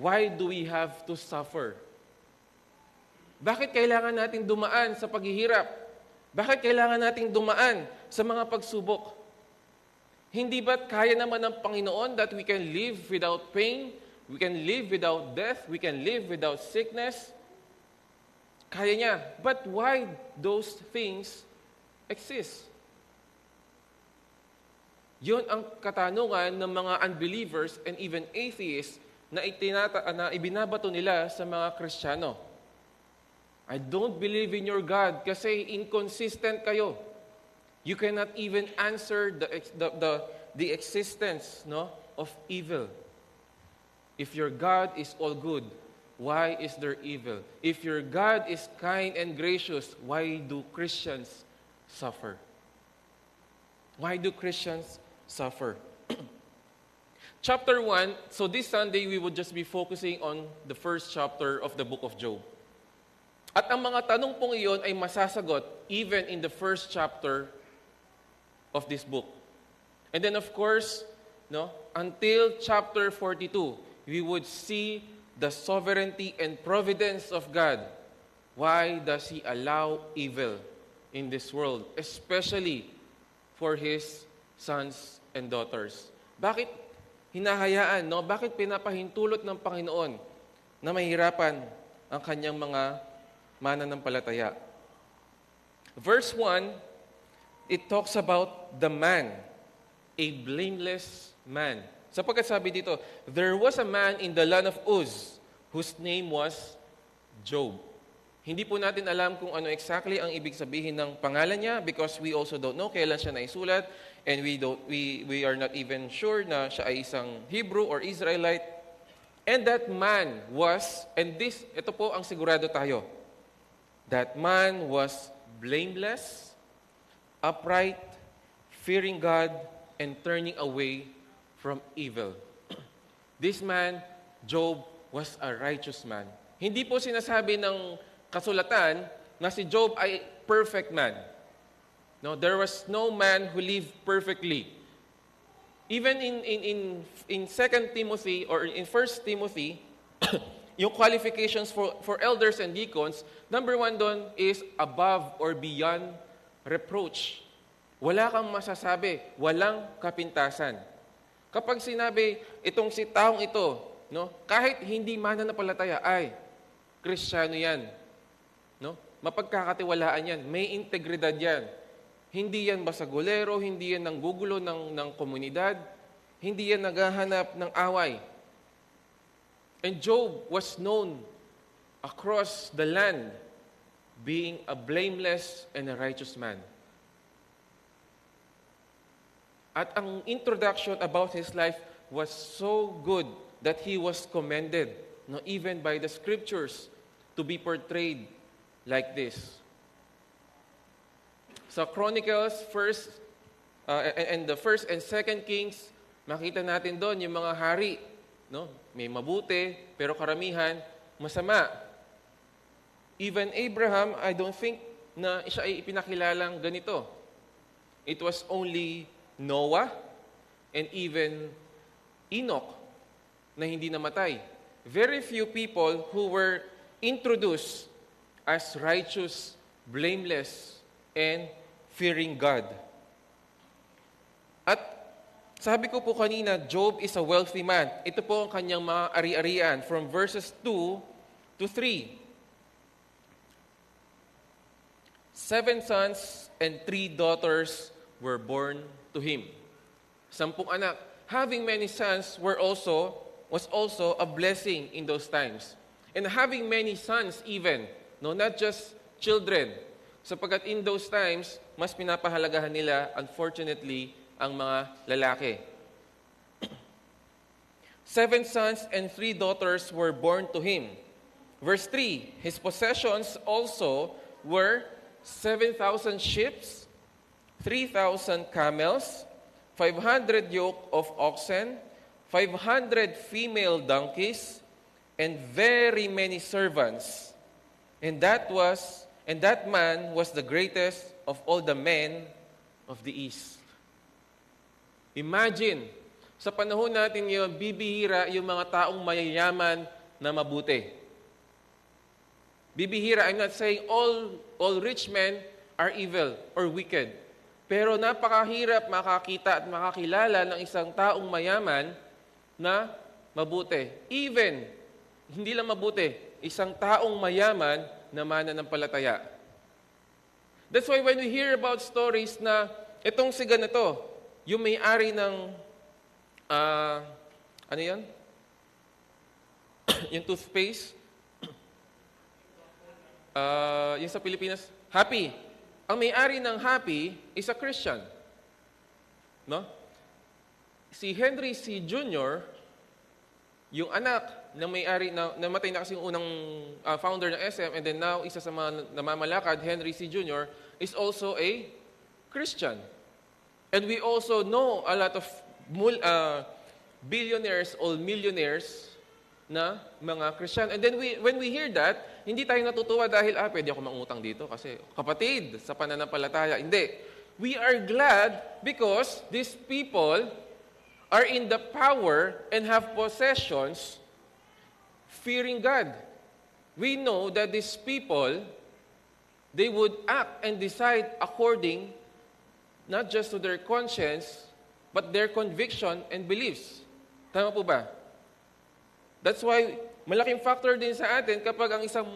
Why do we have to suffer? Bakit kailangan natin dumaan sa paghihirap? Bakit kailangan nating dumaan sa mga pagsubok? Hindi ba't kaya naman ng Panginoon that we can live without pain? We can live without death? We can live without sickness? Kaya niya. But why those things exist? Yun ang katanungan ng mga unbelievers and even atheists na ibinabato nila sa mga Kristiyano. I don't believe in your God kasi inconsistent kayo. You cannot even answer the existence of evil. If your God is all good, why is there evil? If your God is kind and gracious, why do Christians suffer? Why do Christians suffer? Chapter 1, so this Sunday we will just be focusing on the first chapter of the book of Job. At ang mga tanong pong iyon ay masasagot even in the first chapter of this book. And then of course, until chapter 42, we would see the sovereignty and providence of God. Why does He allow evil in this world, especially for His sons and daughters? Bakit hinahayaan, Bakit pinapahintulot ng Panginoon na mahirapan ang kanyang mga mananampalataya? Verse 1, it talks about the man, a blameless man. Sapagkat sabi dito, there was a man in the land of Uz whose name was Job. Hindi po natin alam kung ano exactly ang ibig sabihin ng pangalan niya because we also don't know kailan siya naisulat and we are not even sure na siya ay isang Hebrew or Israelite. And that man was, and ito po ang sigurado tayo, that man was blameless, upright, fearing God, and turning away from evil. This man, Job, was a righteous man. Hindi po sinasabi ng kasulatan na si Job ay perfect man. No, there was no man who lived perfectly. Even in 2 Timothy or in 1 Timothy, yung qualifications for elders and deacons, number 1 doon is above or beyond reproach. Wala kang masasabi, walang kapintasan. Kapag sinabi itong si taong ito, kahit hindi mananampalataya, ay Kristiyano yan. Mapagkakatiwalaan yan, may integridad yan. Hindi yan basagulero, hindi yan nanggugulo ng komunidad, hindi yan naghahanap ng away. And Job was known across the land being a blameless and a righteous man. At ang introduction about his life was so good that he was commended, even by the scriptures, to be portrayed like this. Sa Chronicles, and the First and Second Kings, makita natin doon yung mga hari. May mabuti, pero karamihan, masama. Even Abraham, I don't think na siya ay ipinakilalang ganito. It was only Noah and even Enoch na hindi namatay. Very few people who were introduced as righteous, blameless, and fearing God. At sabi ko po kanina, Job is a wealthy man. Ito po ang kanyang mga ari-arian from verses 2 to 3. 7 sons and 3 daughters were born to him. 10 anak. Having many sons were also was also a blessing in those times. And having many sons even, no, not just children. Sapagkat in those times, mas pinapahalagahan nila, unfortunately, ang mga lalaki. 7 sons and 3 daughters were born to him. Verse 3, his possessions also were 7,000 sheep, 3,000 camels, 500 yoke of oxen, 500 female donkeys, and very many servants. And that man was the greatest of all the men of the east. Imagine, sa panahon natin ngayon, bibihira yung mga taong mayayaman na mabuti. Bibihira, I'm not saying all rich men are evil or wicked. Pero napakahirap makakita at makakilala ng isang taong mayaman na mabuti. Even, hindi lang mabuti, isang taong mayaman na mananampalataya. That's why when we hear about stories na itong siga na to, yung may-ari ng, ano yan? Yung toothpaste, yung sa Pilipinas, Happy. Ang may-ari ng Happy is a Christian. No? Si Henry C. Jr., yung anak ng may-ari, namatay na kasi yung unang founder ng SM, and then now, isa sa mga namamalakad, Henry C. Jr., is also a Christian. And we also know a lot of billionaires or millionaires na mga Christian. And then when we hear that, hindi tayo natutuwa dahil, pwede ako mangutang dito kasi kapatid sa pananampalataya. Hindi. We are glad because these people are in the power and have possessions fearing God. We know that these people, they would act and decide according not just to their conscience, but their conviction and beliefs. Tama po ba? That's why malaking factor din sa atin kapag ang isang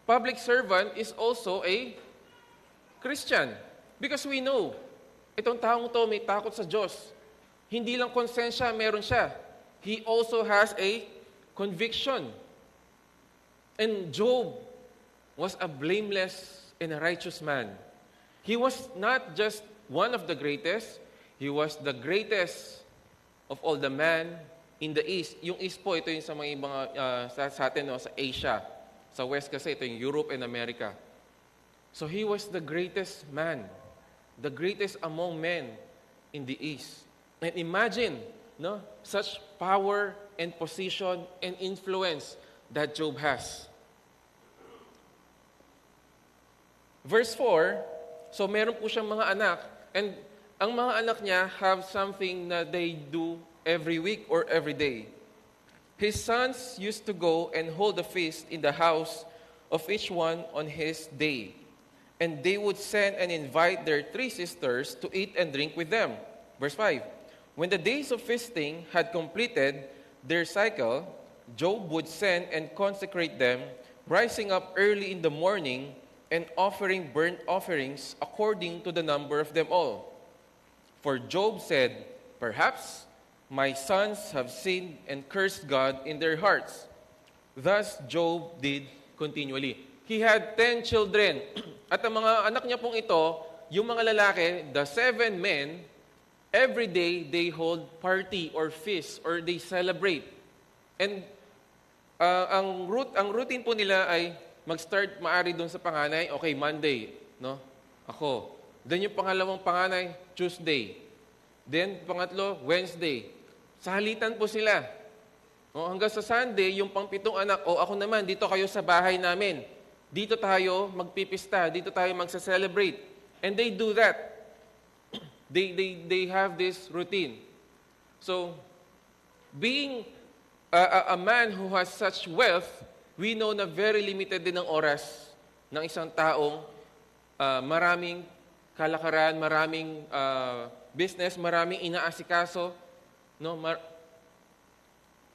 public servant is also a Christian. Because we know, itong taong to may takot sa Diyos. Hindi lang konsensya, meron siya. He also has a conviction. And Job was a blameless and a righteous man. He was not just one of the greatest, he was the greatest of all the men in the East. Yung East po, ito yung sa mga ibang, sa atin, no, sa Asia. Sa West kasi, ito yung Europe and America. So he was the greatest man, the greatest among men in the East. And imagine, no, such power and position and influence that Job has. Verse 4, so meron po siyang mga anak, and ang mga anak niya have something that they do every week or every day. His sons used to go and hold a feast in the house of each one on his day. And they would send and invite their 3 sisters to eat and drink with them. Verse 5, when the days of feasting had completed their cycle, Job would send and consecrate them, rising up early in the morning and offering burnt offerings according to the number of them all. For Job said, perhaps my sons have sinned and cursed God in their hearts. Thus Job did continually. He had 10 children. At ang mga anak niya pong ito, yung mga lalaki, the 7 men, every day they hold party or feast or they celebrate. And ang routine po nila ay mag-start maari doon sa panganay, okay, Monday, no? Ako. Then yung pangalawang panganay, Tuesday. Then pangatlo, Wednesday. Salitan po sila. Hanggang sa Sunday, yung pang-7 anak, ako naman, dito kayo sa bahay namin. Dito tayo magpipista, dito tayo magsa-celebrate. And they do that. They have this routine. So, being a man who has such wealth, we know na very limited din ang oras ng isang taong maraming kalakaran, maraming business, maraming inaasikaso. No?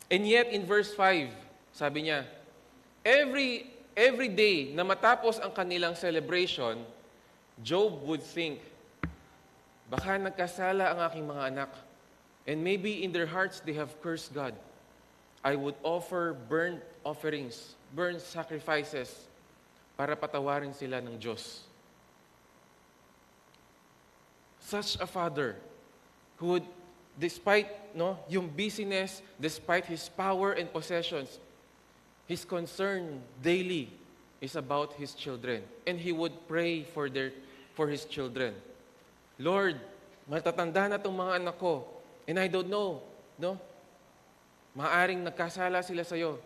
And yet, in verse 5, sabi niya, every day na matapos ang kanilang celebration, Job would think, baka nagkasala ang aking mga anak. And maybe in their hearts, they have cursed God. I would offer burnt offerings, burnt sacrifices, para patawarin sila ng Diyos. Such a father who would, despite yung busyness, despite his power and possessions, his concern daily is about his children. And he would pray for his children. Lord, matatanda na itong mga anak ko, and I don't know, maaring nagkasala sila sa'yo.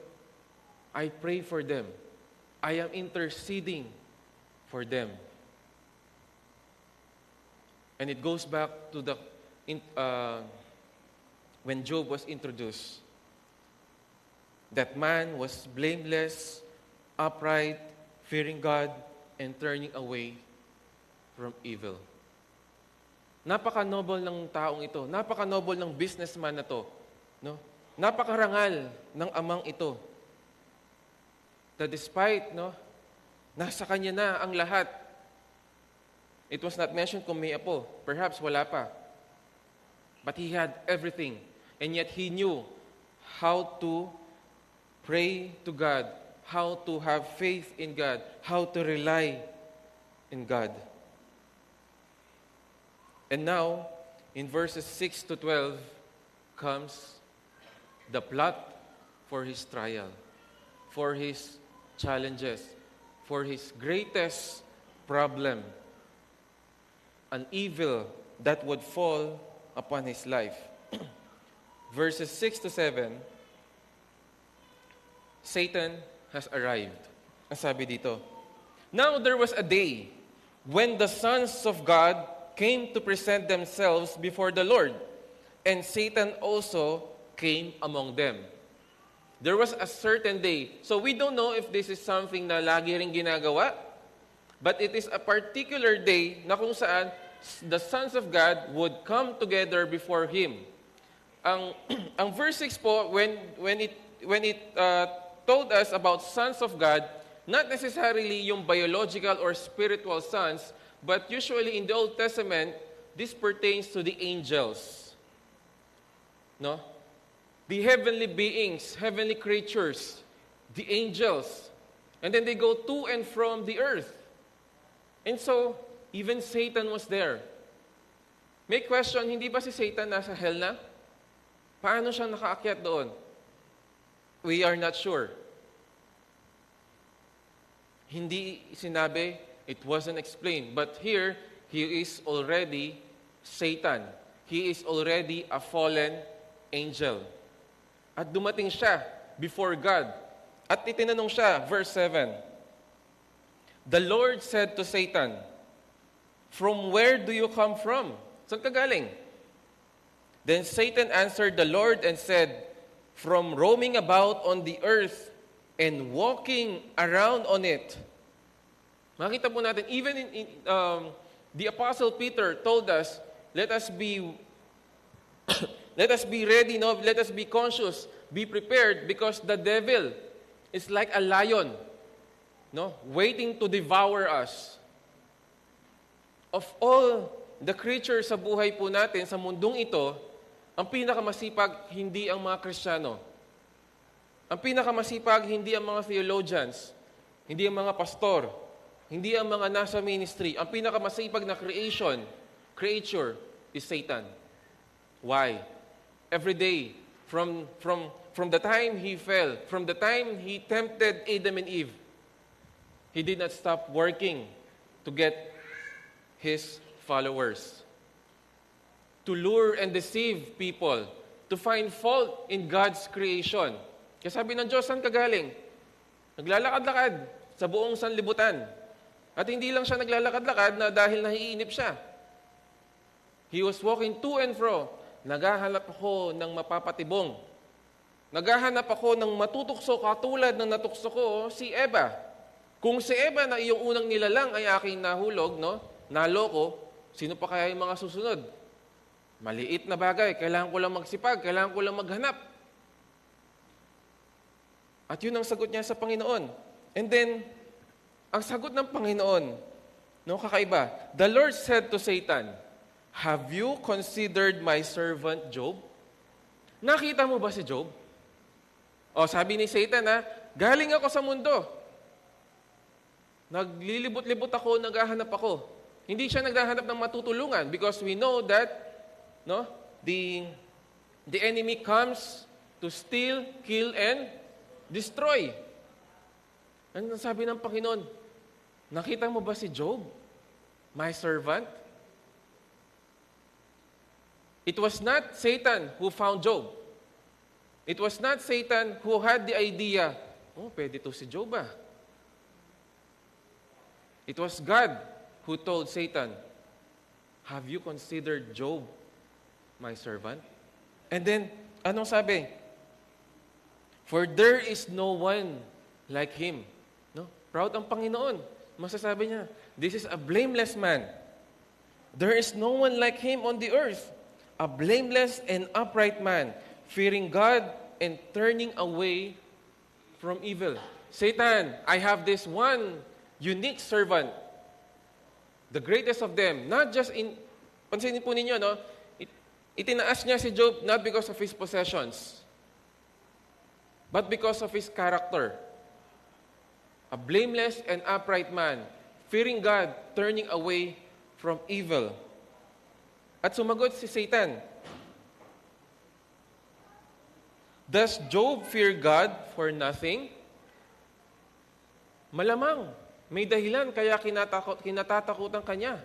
I pray for them. I am interceding for them. And it goes back to when Job was introduced. That man was blameless, upright, fearing God, and turning away from evil. Napaka-noble ng taong ito. Napaka-noble ng businessman na to. Napakarangal ng amang ito. That despite, nasa kanya na ang lahat. It was not mentioned kung may apo. Perhaps wala pa. But he had everything. And yet he knew how to pray to God, how to have faith in God, how to rely in God. And now, in verses 6 to 12, comes the plot for his trial, for his challenges, for his greatest problem, an evil that would fall upon his life. Verses 6 to 7, Satan has arrived. Ang sabi dito, now there was a day when the sons of God came to present themselves before the Lord, and Satan also came among them. There was a certain day. So we don't know if this is something na lagi ring ginagawa, but it is a particular day na kung saan the sons of God would come together before Him. Ang verse 6 po, when it told us about sons of God, not necessarily yung biological or spiritual sons, but usually in the Old Testament, this pertains to the angels. No? The heavenly beings, heavenly creatures, the angels. And then they go to and from the earth. And so, even Satan was there. May question, hindi ba si Satan nasa hell na? Paano siya nakaakyat doon? We are not sure. Hindi sinabi, it wasn't explained. But here, he is already Satan. He is already a fallen angel. At dumating siya before God. At itinanong siya, verse 7. The Lord said to Satan, from where do you come from? Saan ka galing? Then Satan answered the Lord and said, from roaming about on the earth and walking around on it. Makita po natin, even in the Apostle Peter told us, let us be ready, let us be conscious, be prepared, because the devil is like a lion, waiting to devour us. Of all the creatures sa buhay po natin, sa mundong ito, ang pinakamasipag, hindi ang mga Kristiyano. Ang pinakamasipag, hindi ang mga theologians, hindi ang mga pastor, hindi ang mga nasa ministry. Ang pinakamasipag na creature, is Satan. Why? Every day, from the time he fell, from the time he tempted Adam and Eve, he did not stop working to get his followers, to lure and deceive people, to find fault in God's creation. Kaya sabi ng Diyos, saan ka galing? Naglalakad-lakad sa buong sanlibutan. At hindi lang siya naglalakad-lakad na dahil nahiinip siya. He was walking to and fro. Naghahanap ako ng mapapatibong. Naghahanap ako ng matutukso katulad ng natukso ko si Eva. Kung si Eva na iyong unang nilalang ay aking nahulog, naloko, sino pa kaya yung mga susunod? Maliit na bagay, kailangan ko lang magsipag, kailangan ko lang maghanap. At yun ang sagot niya sa Panginoon. And then, ang sagot ng Panginoon, kakaiba. The Lord said to Satan, have you considered my servant Job? Nakita mo ba si Job? O sabi ni Satan galing ako sa mundo. Naglilibot-libot ako, naghahanap ako. Hindi siya naghahanap ng matutulungan because we know that the enemy comes to steal, kill, and destroy. Ano sabi ng Panginoon? Nakita mo ba si Job, my servant? It was not Satan who found Job. It was not Satan who had the idea, pwede to si Job . It was God who told Satan, have you considered Job, my servant? And then, anong sabi? For there is no one like him. No? Proud ang Panginoon. Masasabi niya, this is a blameless man. There is no one like him on the earth. A blameless and upright man, fearing God and turning away from evil. Satan, I have this one unique servant. The greatest of them. Not just pansinin po ninyo, itinaas niya si Job not because of his possessions, but because of his character. A blameless and upright man, fearing God, turning away from evil. At sumagot si Satan, does Job fear God for nothing? Malamang, may dahilan kaya kinatatakutan kanya.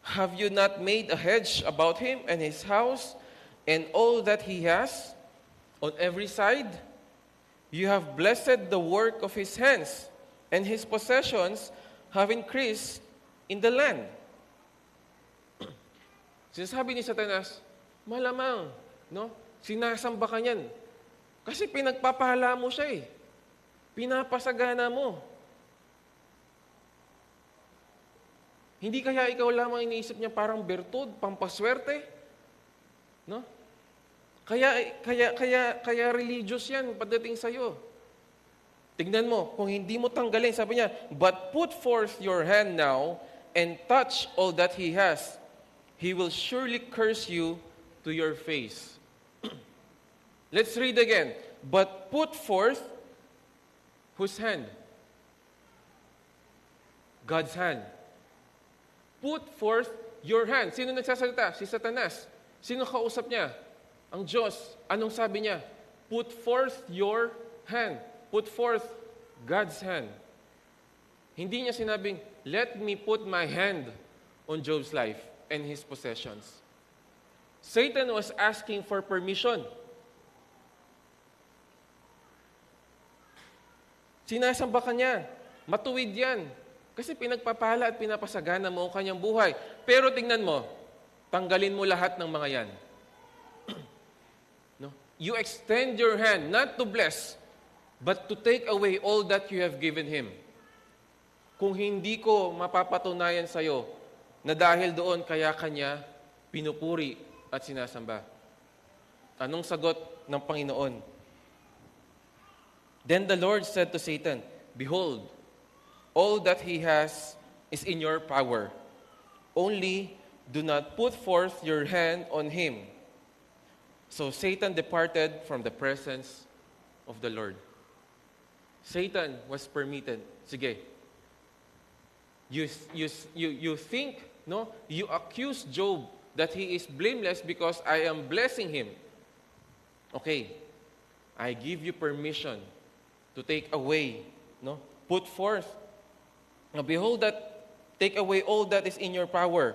Have you not made a hedge about him and his house and all that he has? On every side, you have blessed the work of his hands, and his possessions have increased in the land. Sinasabi ni Satanas, malamang, sinasamba ka niyan. Kasi pinagpapahala mo siya . Pinapasagana mo. Hindi kaya ikaw lamang iniisip niya parang bertud, pampaswerte? No? Kaya religious yan pagdating sa'yo. Tignan mo, kung hindi mo tanggalin, sabi niya, but put forth your hand now and touch all that he has. He will surely curse you to your face. Let's read again. But put forth whose hand? God's hand. Put forth your hand. Sino nagsasalita? Si Satanas. Sino kausap niya? Ang Diyos. Anong sabi niya? Put forth your hand. Put forth God's hand. Hindi niya sinabing, let me put my hand on Job's life and his possessions. Satan was asking for permission. Sinasamba ka niya. Matuwid yan. Kasi pinagpapala at pinapasagana mo ang kanyang buhay. Pero tingnan mo, tanggalin mo lahat ng mga yan. No? You extend your hand not to bless, but to take away all that you have given him. Kung hindi ko mapapatunayan sa'yo na dahil doon kaya kanya pinupuri at sinasamba. Anong sagot ng Panginoon? Then the Lord said to Satan, behold, all that he has is in your power. Only do not put forth your hand on him. So Satan departed from the presence of the Lord. Satan was permitted. Sige. You think, no? You accuse Job that he is blameless because I am blessing him. Okay. I give you permission to take away, no? Put forth. Now behold that, take away all that is in your power.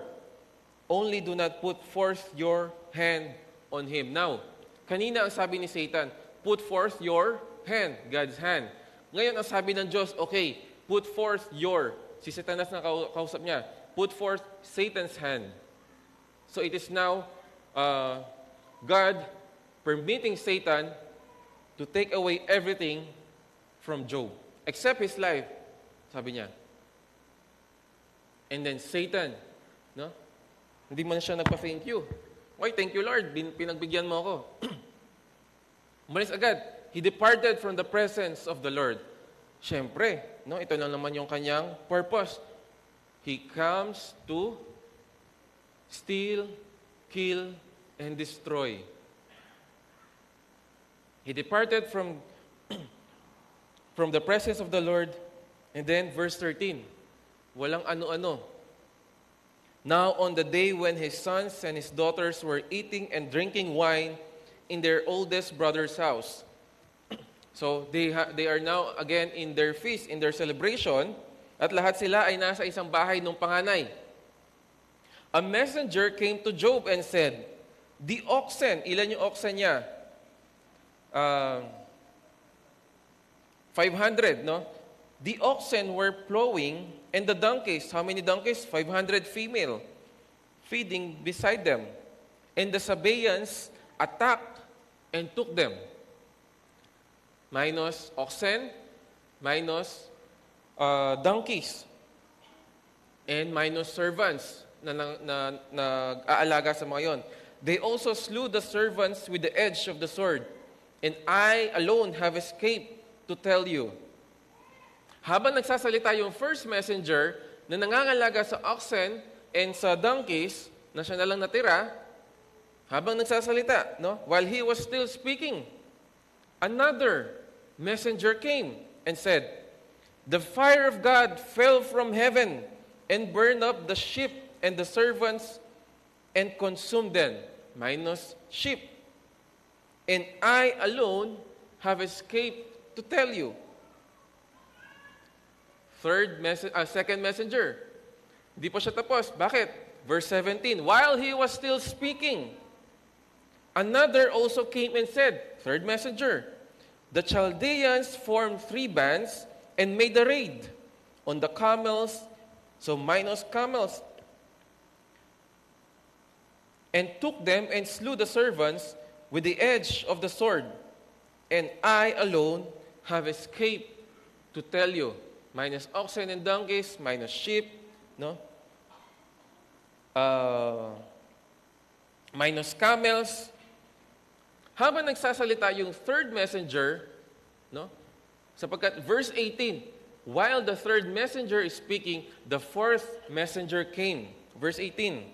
Only do not put forth your hand on him. Now, kanina ang sabi ni Satan, put forth your hand, God's hand. Ngayon ang sabi ng Diyos, okay, put forth your, si Satanas na kausap niya, put forth Satan's hand. So it is now God permitting Satan to take away everything from Job, except his life, sabi niya. And then Satan, no? Hindi man siya nagpa-thank you. Why, thank you Lord, pinagbigyan mo ako. Umalis agad. He departed from the presence of the Lord. Siyempre, no? Ito lang naman yung kanyang purpose. He comes to steal, kill, and destroy. He departed from the presence of the Lord. And then verse 13, walang ano-ano. Now on the day when his sons and his daughters were eating and drinking wine in their oldest brother's house. So they are now again in their feast, in their celebration, at lahat sila ay nasa isang bahay ng panganay. A messenger came to Job and said, the oxen, ilan yung oxen niya? 500, no? The oxen were plowing, and the donkeys, how many donkeys? 500 female, feeding beside them. And the Sabaeans attacked and took them. Minus oxen, minus donkeys, and minus servants na nag-aalaga sa mga yon. They also slew the servants with the edge of the sword, and I alone have escaped to tell you. Habang nagsasalita yung first messenger na nangangalaga sa oxen and sa donkeys, na siya na lang natira, habang nagsasalita, no? While he was still speaking, another messenger came and said, the fire of God fell from heaven and burned up the sheep and the servants and consumed them, minus sheep. And I alone have escaped to tell you. Second messenger. Di pa siya tapos. Bakit? Verse 17. While he was still speaking, another also came and said, third messenger, the Chaldeans formed 3 bands and made a raid on the camels, so minus camels, and took them and slew the servants with the edge of the sword. And I alone have escaped to tell you. Minus oxen and donkeys, minus sheep, no? Minus camels. Habang nagsasalita yung third messenger, no? Sapagkat verse 18, while the third messenger is speaking, the fourth messenger came. Verse 18,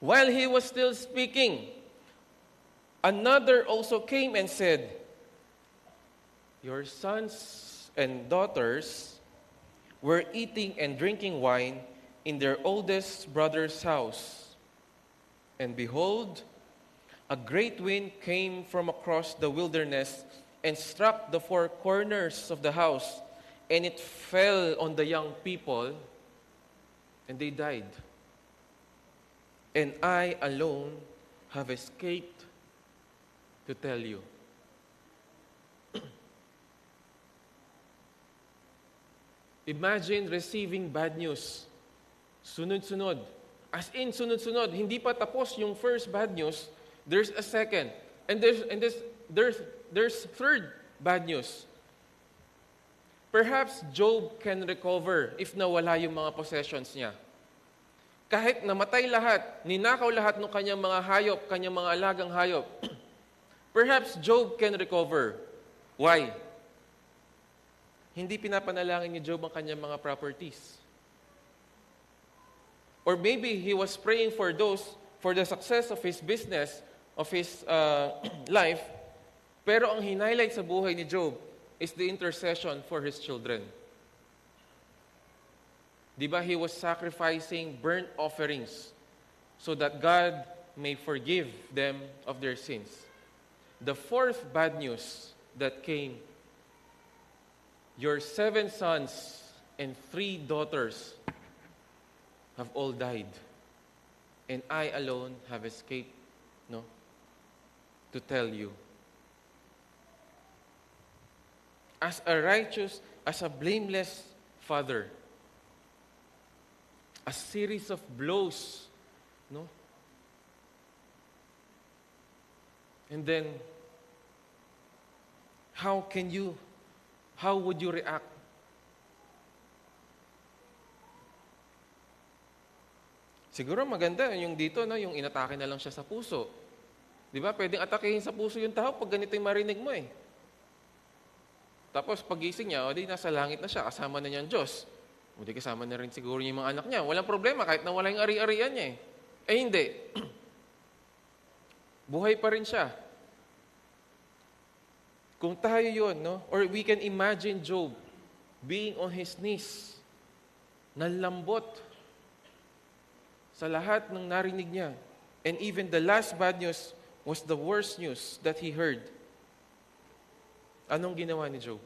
while he was still speaking, another also came and said, your sons and daughters were eating and drinking wine in their oldest brother's house. And behold, a great wind came from across the wilderness and struck the 4 corners of the house, and it fell on the young people, and they died. And I alone have escaped to tell you. Imagine receiving bad news. Sunod-sunod. As in, sunod-sunod. Hindi pa tapos yung first bad news, there's a second. And there's third bad news. Perhaps Job can recover if nawala yung mga possessions niya. Kahit namatay lahat, ninakaw lahat ng kanyang mga hayop, kanyang mga alagang hayop, perhaps Job can recover. Why? Hindi pinapanalangin ni Job ang kanyang mga properties. Or maybe he was praying for the success of his business, of his life, pero ang hinighlight sa buhay ni Job is the intercession for his children. Diba, he was sacrificing burnt offerings so that God may forgive them of their sins. The fourth bad news that came, your 7 sons and 3 daughters have all died, and I alone have escaped, no, to tell you. As a righteous, as a blameless father, a series of blows, no? And then, how would you react? Siguro maganda yung dito, no, yung inatake na lang siya sa puso. Di ba? Pwedeng atakehin sa puso yung tao pag ganito yung marinig mo eh. Tapos pagising niya, o di nasa langit na siya, kasama na niya ang Diyos. O di kasama na rin siguro yung mga anak niya. Walang problema kahit na wala yung ari-arian niya eh. Eh hindi. Buhay pa rin siya. Kung tayo yun, no? Or we can imagine Job being on his knees, nalambot sa lahat ng narinig niya. And even the last bad news was the worst news that he heard. Anong ginawa ni Job?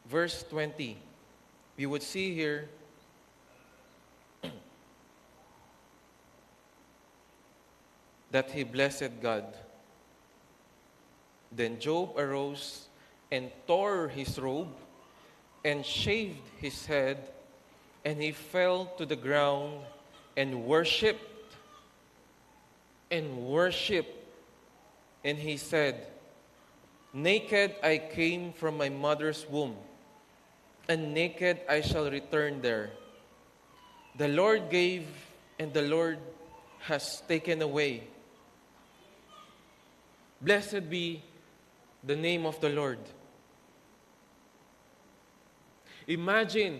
Verse 20, we would see here, that he blessed God. Then Job arose and tore his robe and shaved his head, and he fell to the ground and worshipped. And he said, naked I came from my mother's womb, and naked I shall return there. The Lord gave, and the Lord has taken away. Blessed be the name of the Lord. Imagine,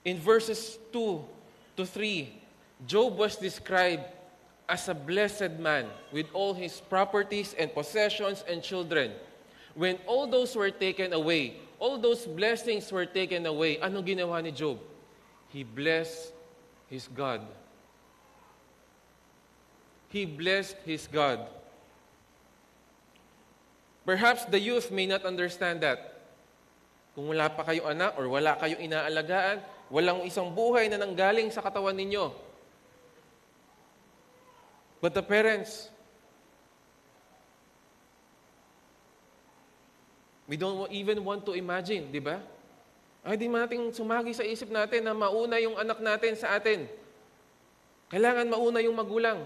in verses 2 to 3, Job was described as a blessed man with all his properties and possessions and children. When all those were taken away, all those blessings were taken away, ano ginawa ni Job? He blessed his God. He blessed his God. Perhaps the youth may not understand that. Kung wala pa kayong anak or wala kayong inaalagaan, walang isang buhay na nanggaling sa katawan ninyo. But the parents, we don't even want to imagine, di ba? Ay, di natin sumagi sa isip natin na mauna yung anak natin sa atin. Kailangan mauna yung magulang.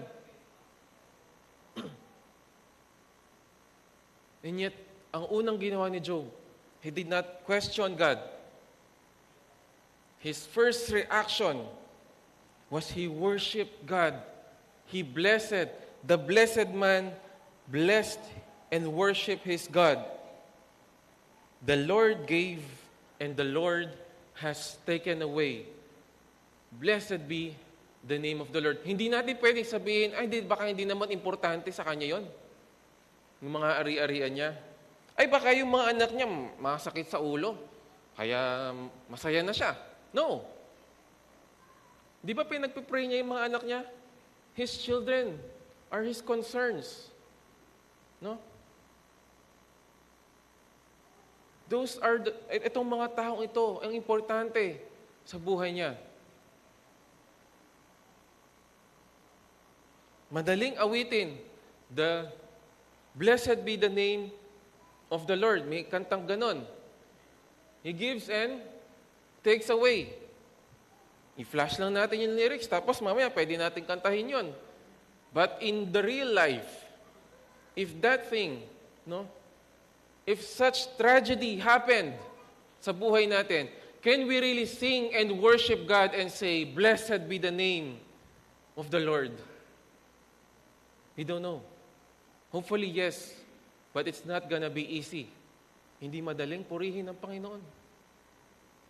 And yet, ang unang ginawa ni Job, he did not question God. His first reaction was he worshiped God. He blessed. The blessed man blessed and worshiped his God. The Lord gave, and the Lord has taken away. Blessed be the name of the Lord. Hindi natin pwedeng sabihin, ay, baka hindi naman importante sa kanya yon, yung mga ari-arian niya. Ay, baka yung mga anak niya masakit sa ulo, kaya masaya na siya. No. Di ba pinagpipray niya yung mga anak niya? His children are his concerns. No? Those are itong mga taong ito, ang importante sa buhay niya. Madaling awitin, the blessed be the name of the Lord. May kantang ganon. He gives and takes away. I-flash lang natin yung lyrics, tapos mamaya pwede natin kantahin yon. But in the real life, if that thing, no, if such tragedy happened sa buhay natin, can we really sing and worship God and say, blessed be the name of the Lord? We don't know. Hopefully, yes. But it's not gonna be easy. Hindi madaling purihin ng Panginoon.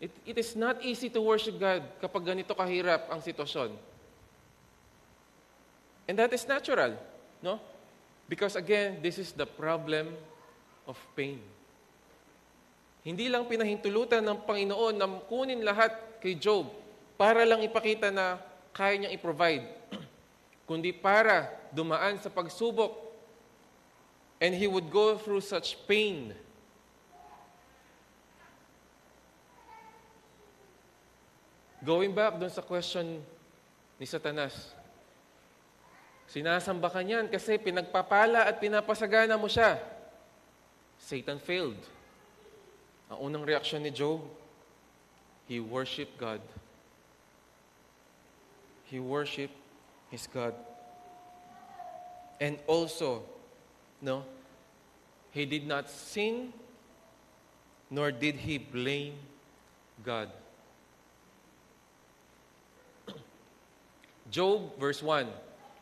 It is not easy to worship God kapag ganito kahirap ang sitwasyon. And that is natural, no? Because again, this is the problem of pain. Hindi lang pinahintulutan ng Panginoon na kunin lahat kay Job para lang ipakita na kaya niyang i-provide, kundi para dumaan sa pagsubok and he would go through such pain. Going back doon sa question ni Satanas, sinasamba ka niyan kasi pinagpapala at pinapasagana mo siya. Satan failed. Ang unang reaksyon ni Job, he worshiped God. He worshiped his God. And also, no, he did not sin, nor did he blame God. Job, verse 1,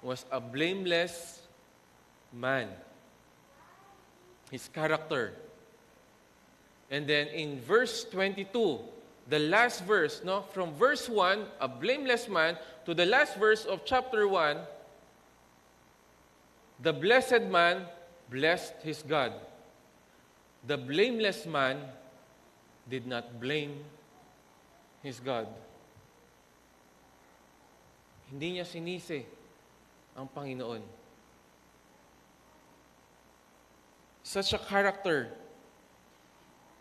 was a blameless man. His character. And then in verse 22, the last verse, no, from verse 1, a blameless man, to the last verse of chapter 1, the blessed man blessed his God. the blameless man did not blame his God. Hindi niya sinisi ang Panginoon. Such a character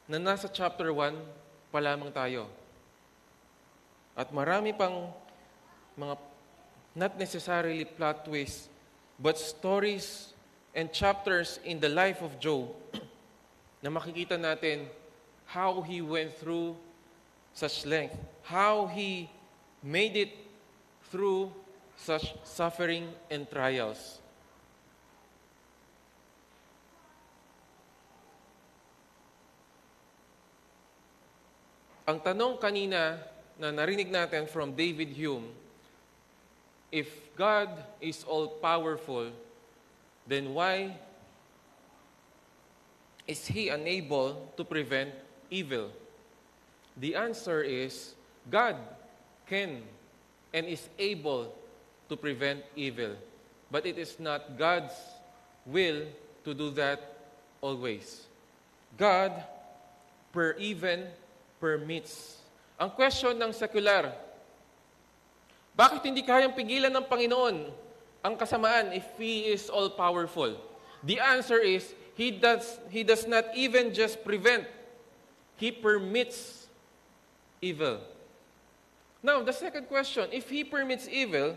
na nasa chapter 1 pa lamang tayo. At marami pang mga not necessarily plot twists, but stories and chapters in the life of Job na makikita natin how he went through such length, how he made it through such suffering and trials. Ang tanong kanina na narinig natin from David Hume, if God is all-powerful, then why is He unable to prevent evil? The answer is, God can and is able to prevent evil. But it is not God's will to do that always. God even permits. Ang question ng secular, bakit hindi kayang pigilan ng Panginoon ang kasamaan if He is all-powerful? The answer is, He does not even just prevent. He permits evil. Now, the second question, if He permits evil,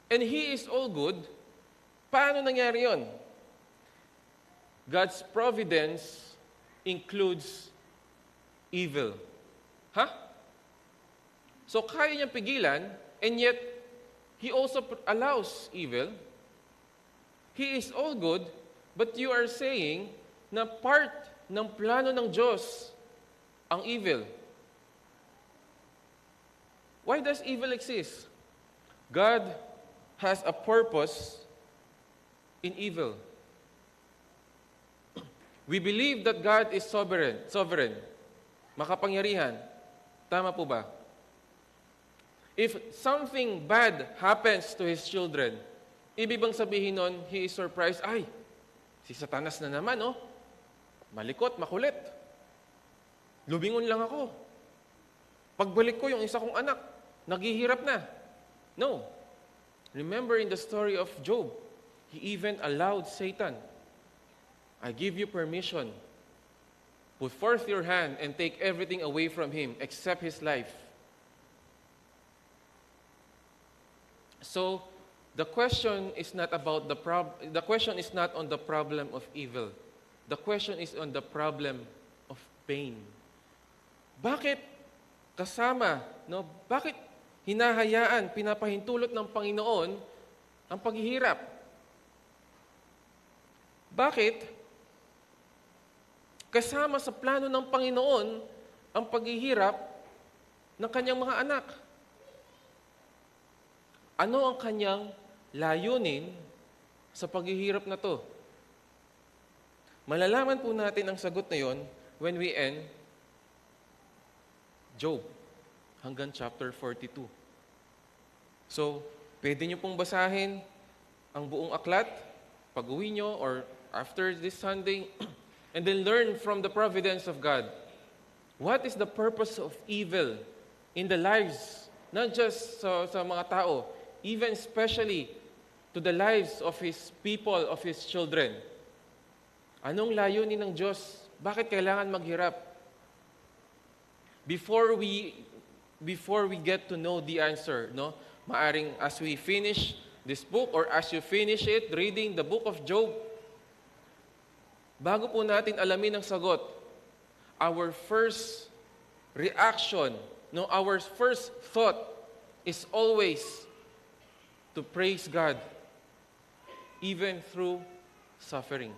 and He is all good, paano nangyari yun? God's providence includes evil. So, kaya niyang pigilan, and yet, He also allows evil. He is all good, but you are saying na part ng plano ng Diyos ang evil. Why does evil exist? God has a purpose in evil. We believe that God is sovereign, makapangyarihan. Tama po ba? If something bad happens to His children, ibig bang sabihin nun, He is surprised, ay, si Satanas na naman, oh. Malikot, makulit. Lumingon lang ako. Pagbalik ko, yung isa kong anak, naghihirap na. No. Remember in the story of Job, he even allowed Satan, I give you permission. Put forth your hand and take everything away from him except his life. So, the question is not about the question is not on the problem of evil. The question is on the problem of pain. Bakit kasama, no? Bakit hinahayaan, pinapahintulot ng Panginoon ang paghihirap? Bakit kasama sa plano ng Panginoon ang paghihirap ng kanyang mga anak? Ano ang kanyang layunin sa paghihirap na to? Malalaman po natin ang sagot na yon when we end Job hanggang chapter 42. So, pwede nyo pong basahin ang buong aklat pag-uwi nyo or after this Sunday and then learn from the providence of God. What is the purpose of evil in the lives, not just sa mga tao, even especially to the lives of His people, of His children? Anong layunin ng Diyos? Bakit kailangan maghirap? Before we get to know the answer, no? Maaring as we finish this book or as you finish it, reading the book of Job, bago po natin alamin ang sagot, our first reaction, no, our first thought is always to praise God, even through suffering.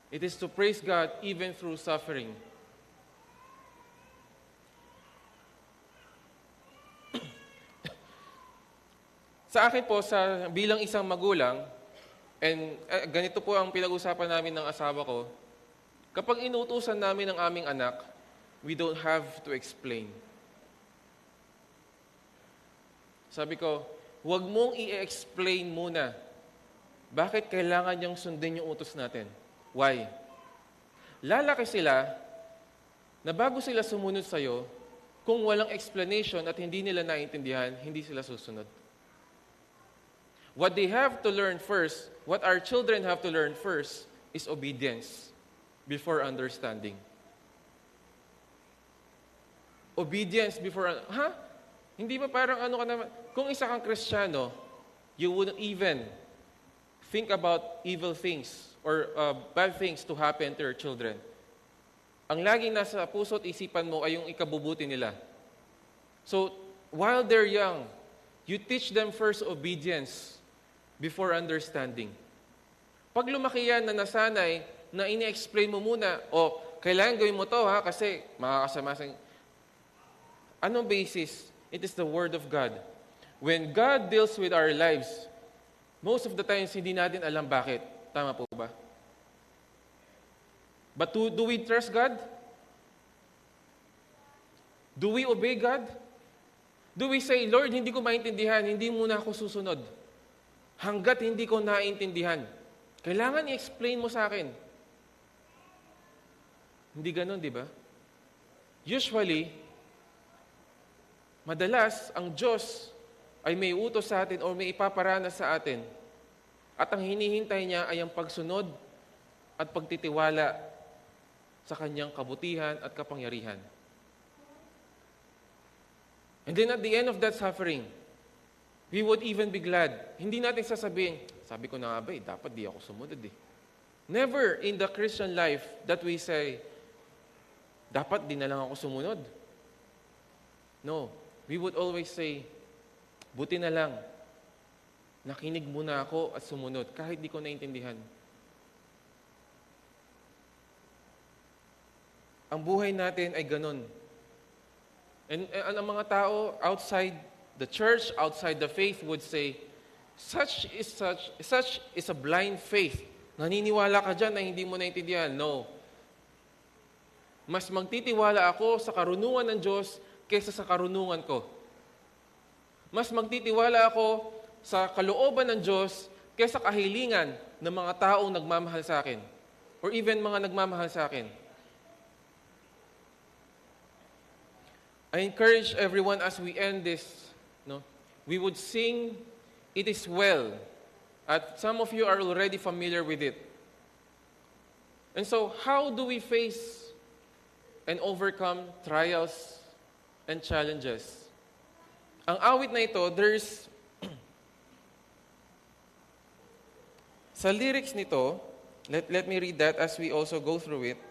It is to praise God even through suffering. Sa akin po, bilang isang magulang, and ganito po ang pinag-usapan namin ng asawa ko, kapag inutusan namin ang aming anak, we don't have to explain. Sabi ko, huwag mong i-explain muna bakit kailangan niyang sundin yung utos natin? Why? Lalaki sila na bago sila sumunod sa'yo, kung walang explanation at hindi nila naiintindihan, hindi sila susunod. What they have to learn first, what our children have to learn first, is obedience before understanding. Obedience before, Hindi ba parang ano ka naman? Kung isa kang Kristiyano, you wouldn't even think about evil things or bad things to happen to your children. Ang laging nasa puso at isipan mo ay yung ikabubuti nila. So, while they're young, you teach them first obedience before understanding. Pag lumaki yan na nasanay, na ini-explain mo muna, kailangan gawin mo to kasi makakasama sa... Anong basis? It is the Word of God. When God deals with our lives, most of the times, hindi natin alam bakit. Tama po ba? But do we trust God? Do we obey God? Do we say, Lord, hindi ko maintindihan, hindi muna ako susunod. Hanggat hindi ko naintindihan. Kailangan i-explain mo sa akin. Hindi ganun, di ba? Usually, madalas, ang Diyos ay may utos sa atin o may ipaparanas sa atin. At ang hinihintay niya ay ang pagsunod at pagtitiwala sa kanyang kabutihan at kapangyarihan. And then at the end of that suffering, we would even be glad. Hindi natin sasabihin, sabi ko na nga ba dapat di ako sumunod Never in the Christian life that we say, dapat di na lang ako sumunod. No. We would always say, buti na lang, nakinig muna ako at sumunod kahit di ko naintindihan. Ang buhay natin ay ganun. And ang mga tao outside the church, outside the faith would say, such is a blind faith. Naniniwala ka dyan na hindi mo naintindihan. No. Mas magtitiwala ako sa karunungan ng Diyos kaysa sa karunungan ko. Mas magtitiwala ako sa kalooban ng Diyos kaysa kahilingan ng mga taong nagmamahal sa akin. Or even mga nagmamahal sa akin. I encourage everyone as we end this, we would sing, "It is well." At some of you are already familiar with it. And so, how do we face and overcome trials and challenges? Ang awit na ito, there's sa lyrics nito, let me read that as we also go through it.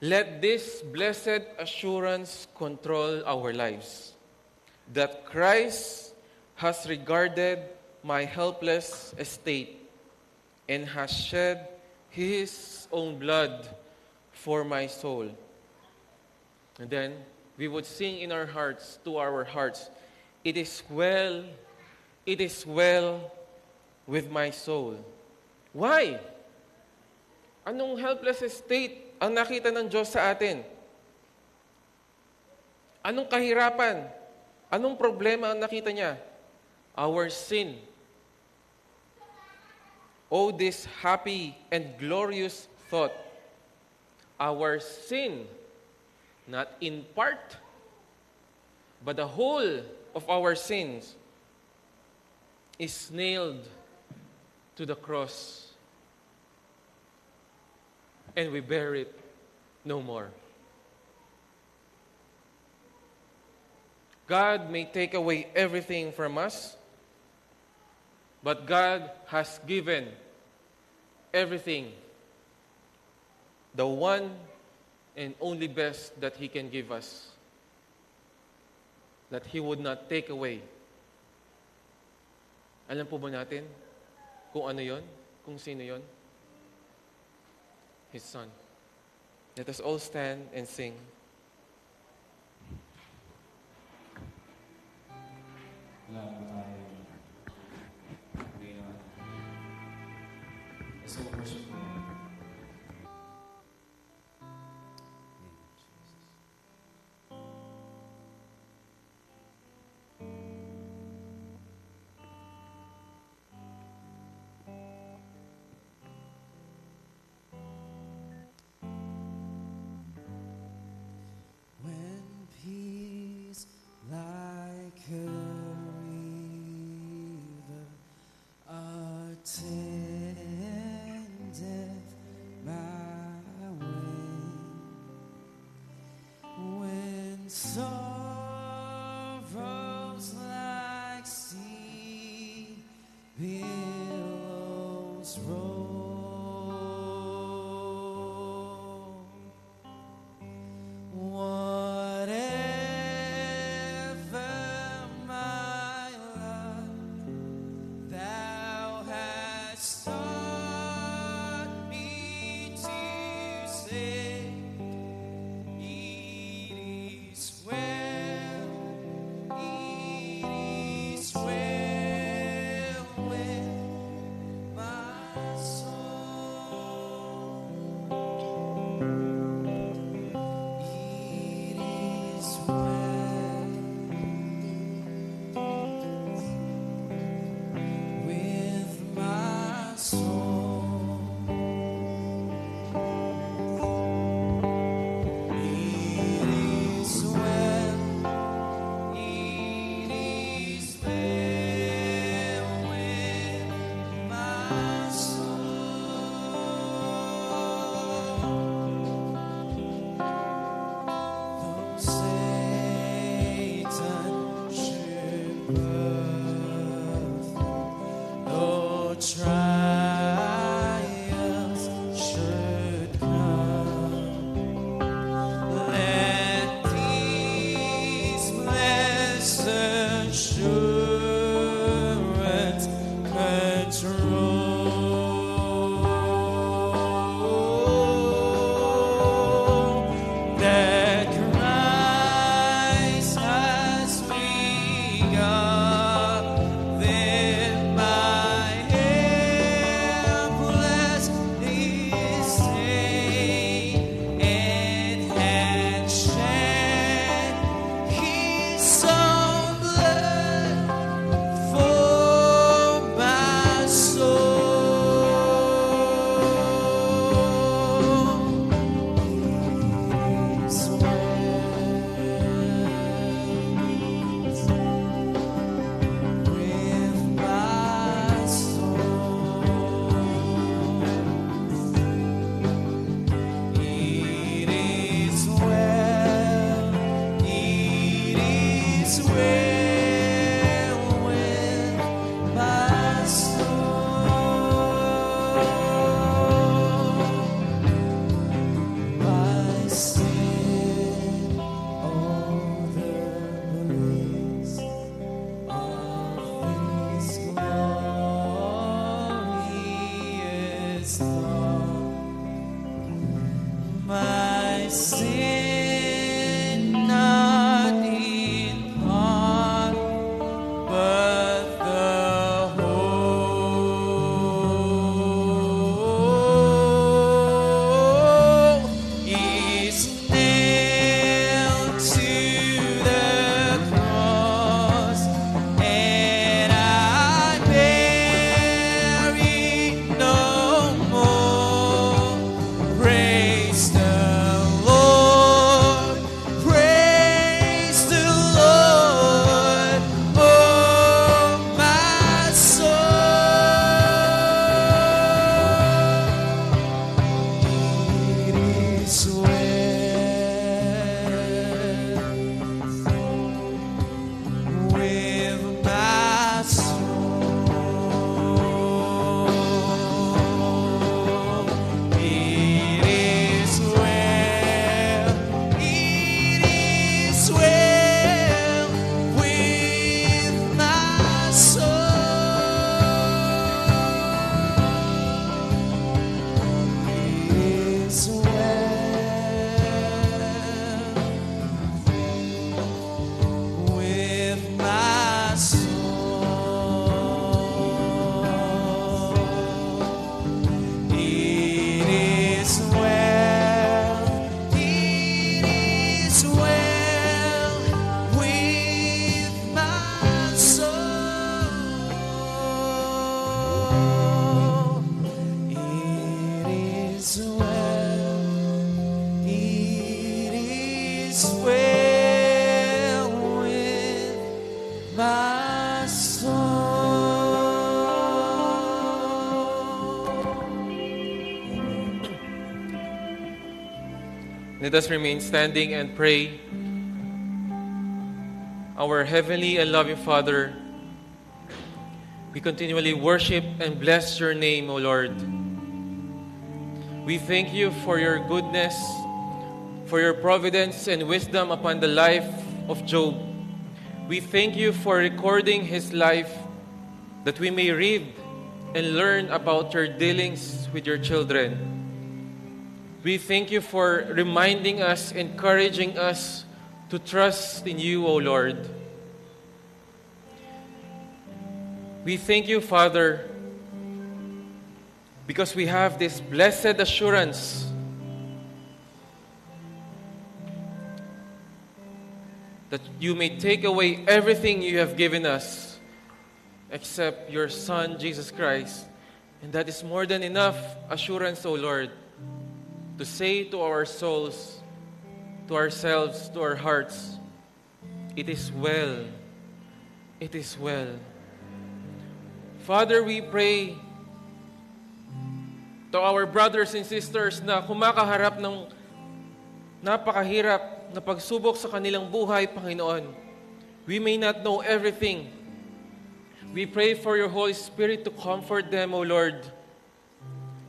Let this blessed assurance control our lives, that Christ has regarded my helpless estate and has shed His own blood for my soul. And then we would sing in our hearts, to our hearts, it is well with my soul. Why? Anong helpless estate ang nakita ng Diyos sa atin? Anong kahirapan? Anong problema ang nakita niya? Our sin. Oh, this happy and glorious thought. Our sin, not in part, but the whole of our sins is nailed to the cross. And we bear it no more. God may take away everything from us, but God has given everything, the one and only best that He can give us, that He would not take away. Alam po ba natin kung ano yon? Kung sino yon? His Son. Let us all stand and sing. Wala po tayo. Ngayon. So, worship mo. sorrows like sea billows roll. Whatever my lot, thou hast taught me to say, it is well with my soul. It is well with my soul. It is well with my soul. Though Satan should pursue, though trials should come, let these blessed assurance control that Christ has begun, then my helpless estate and had shed his own blood for my soul. Is with my soul. It is well with my soul. My sin, all the bliss of His glorious love. My sin, not in part, but the whole is nailed to the cross, and I bear it no more. Praise the Lord, praise the Lord, oh my soul. It is well with my soul. It is well with my soul. It is well with my soul. It is well with my soul. It is well with my soul. Let us remain standing and pray our heavenly and loving Father, we continually worship and bless your name, O Lord. We thank you for your goodness, for your providence and wisdom upon the life of Job. We thank you for recording his life that we may read and learn about your dealings with your children. We thank you for reminding us, encouraging us to trust in you, O Lord. We thank you, Father, because we have this blessed assurance that you may take away everything you have given us except your Son, Jesus Christ. And that is more than enough assurance, O Lord, to say to our souls, to ourselves, to our hearts, it is well. It is well. Father, we pray to our brothers and sisters na kumakaharap ng napakahirap na pagsubok sa kanilang buhay, Panginoon. We may not know everything. We pray for your Holy Spirit to comfort them, O Lord.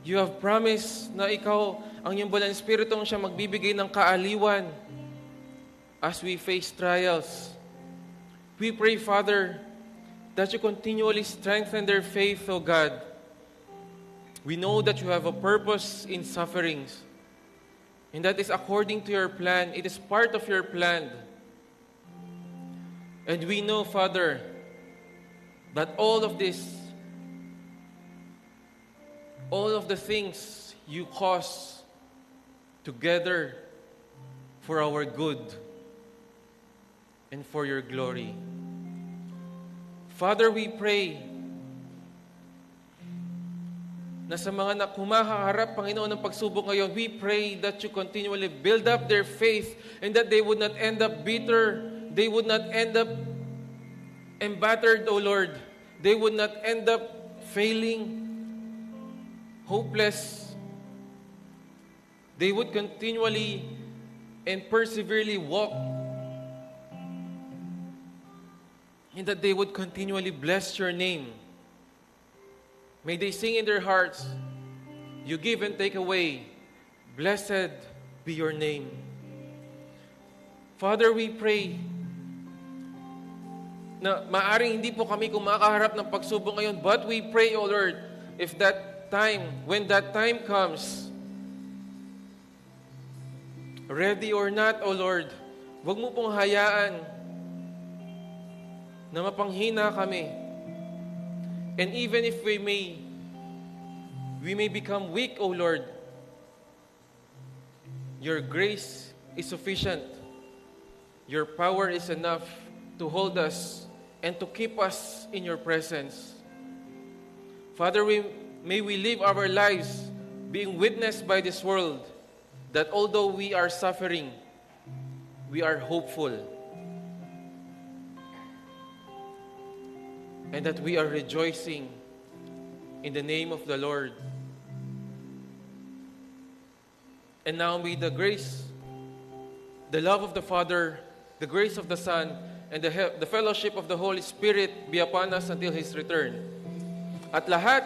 You have promised na ikaw, ang iyong Banal na Espiritu siya magbibigay ng kaaliwan as we face trials. We pray, Father, that you continually strengthen their faith, O God. We know that you have a purpose in sufferings, and that is according to your plan. It is part of your plan. And we know, Father, that all of this, all of the things you cause together for our good and for your glory. Father, we pray na sa mga kumaharap, Panginoon, ng pagsubok ngayon, we pray that you continually build up their faith and that they would not end up bitter, they would not end up embittered, O Lord. They would not end up failing, hopeless. They would continually and perseverely walk, and that they would continually bless your name. May they sing in their hearts, you give and take away. Blessed be your name. Father, we pray na maaring hindi po kami kumakaharap ng pagsubok ngayon, but we pray, O Lord, if that time, when that time comes, ready or not, O Lord, wag mo pong hayaan na mapanghina kami. And even if we may become weak, O Lord, your grace is sufficient. Your power is enough to hold us and to keep us in your presence. Father, may we live our lives being witnessed by this world that although we are suffering, we are hopeful. And that we are rejoicing in the name of the Lord. And now may the grace, the love of the Father, the grace of the Son, and the fellowship of the Holy Spirit be upon us until His return. At lahat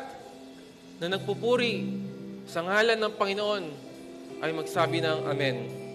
na nagpupuri sa ngalan ng Panginoon ay magsabi ng Amen.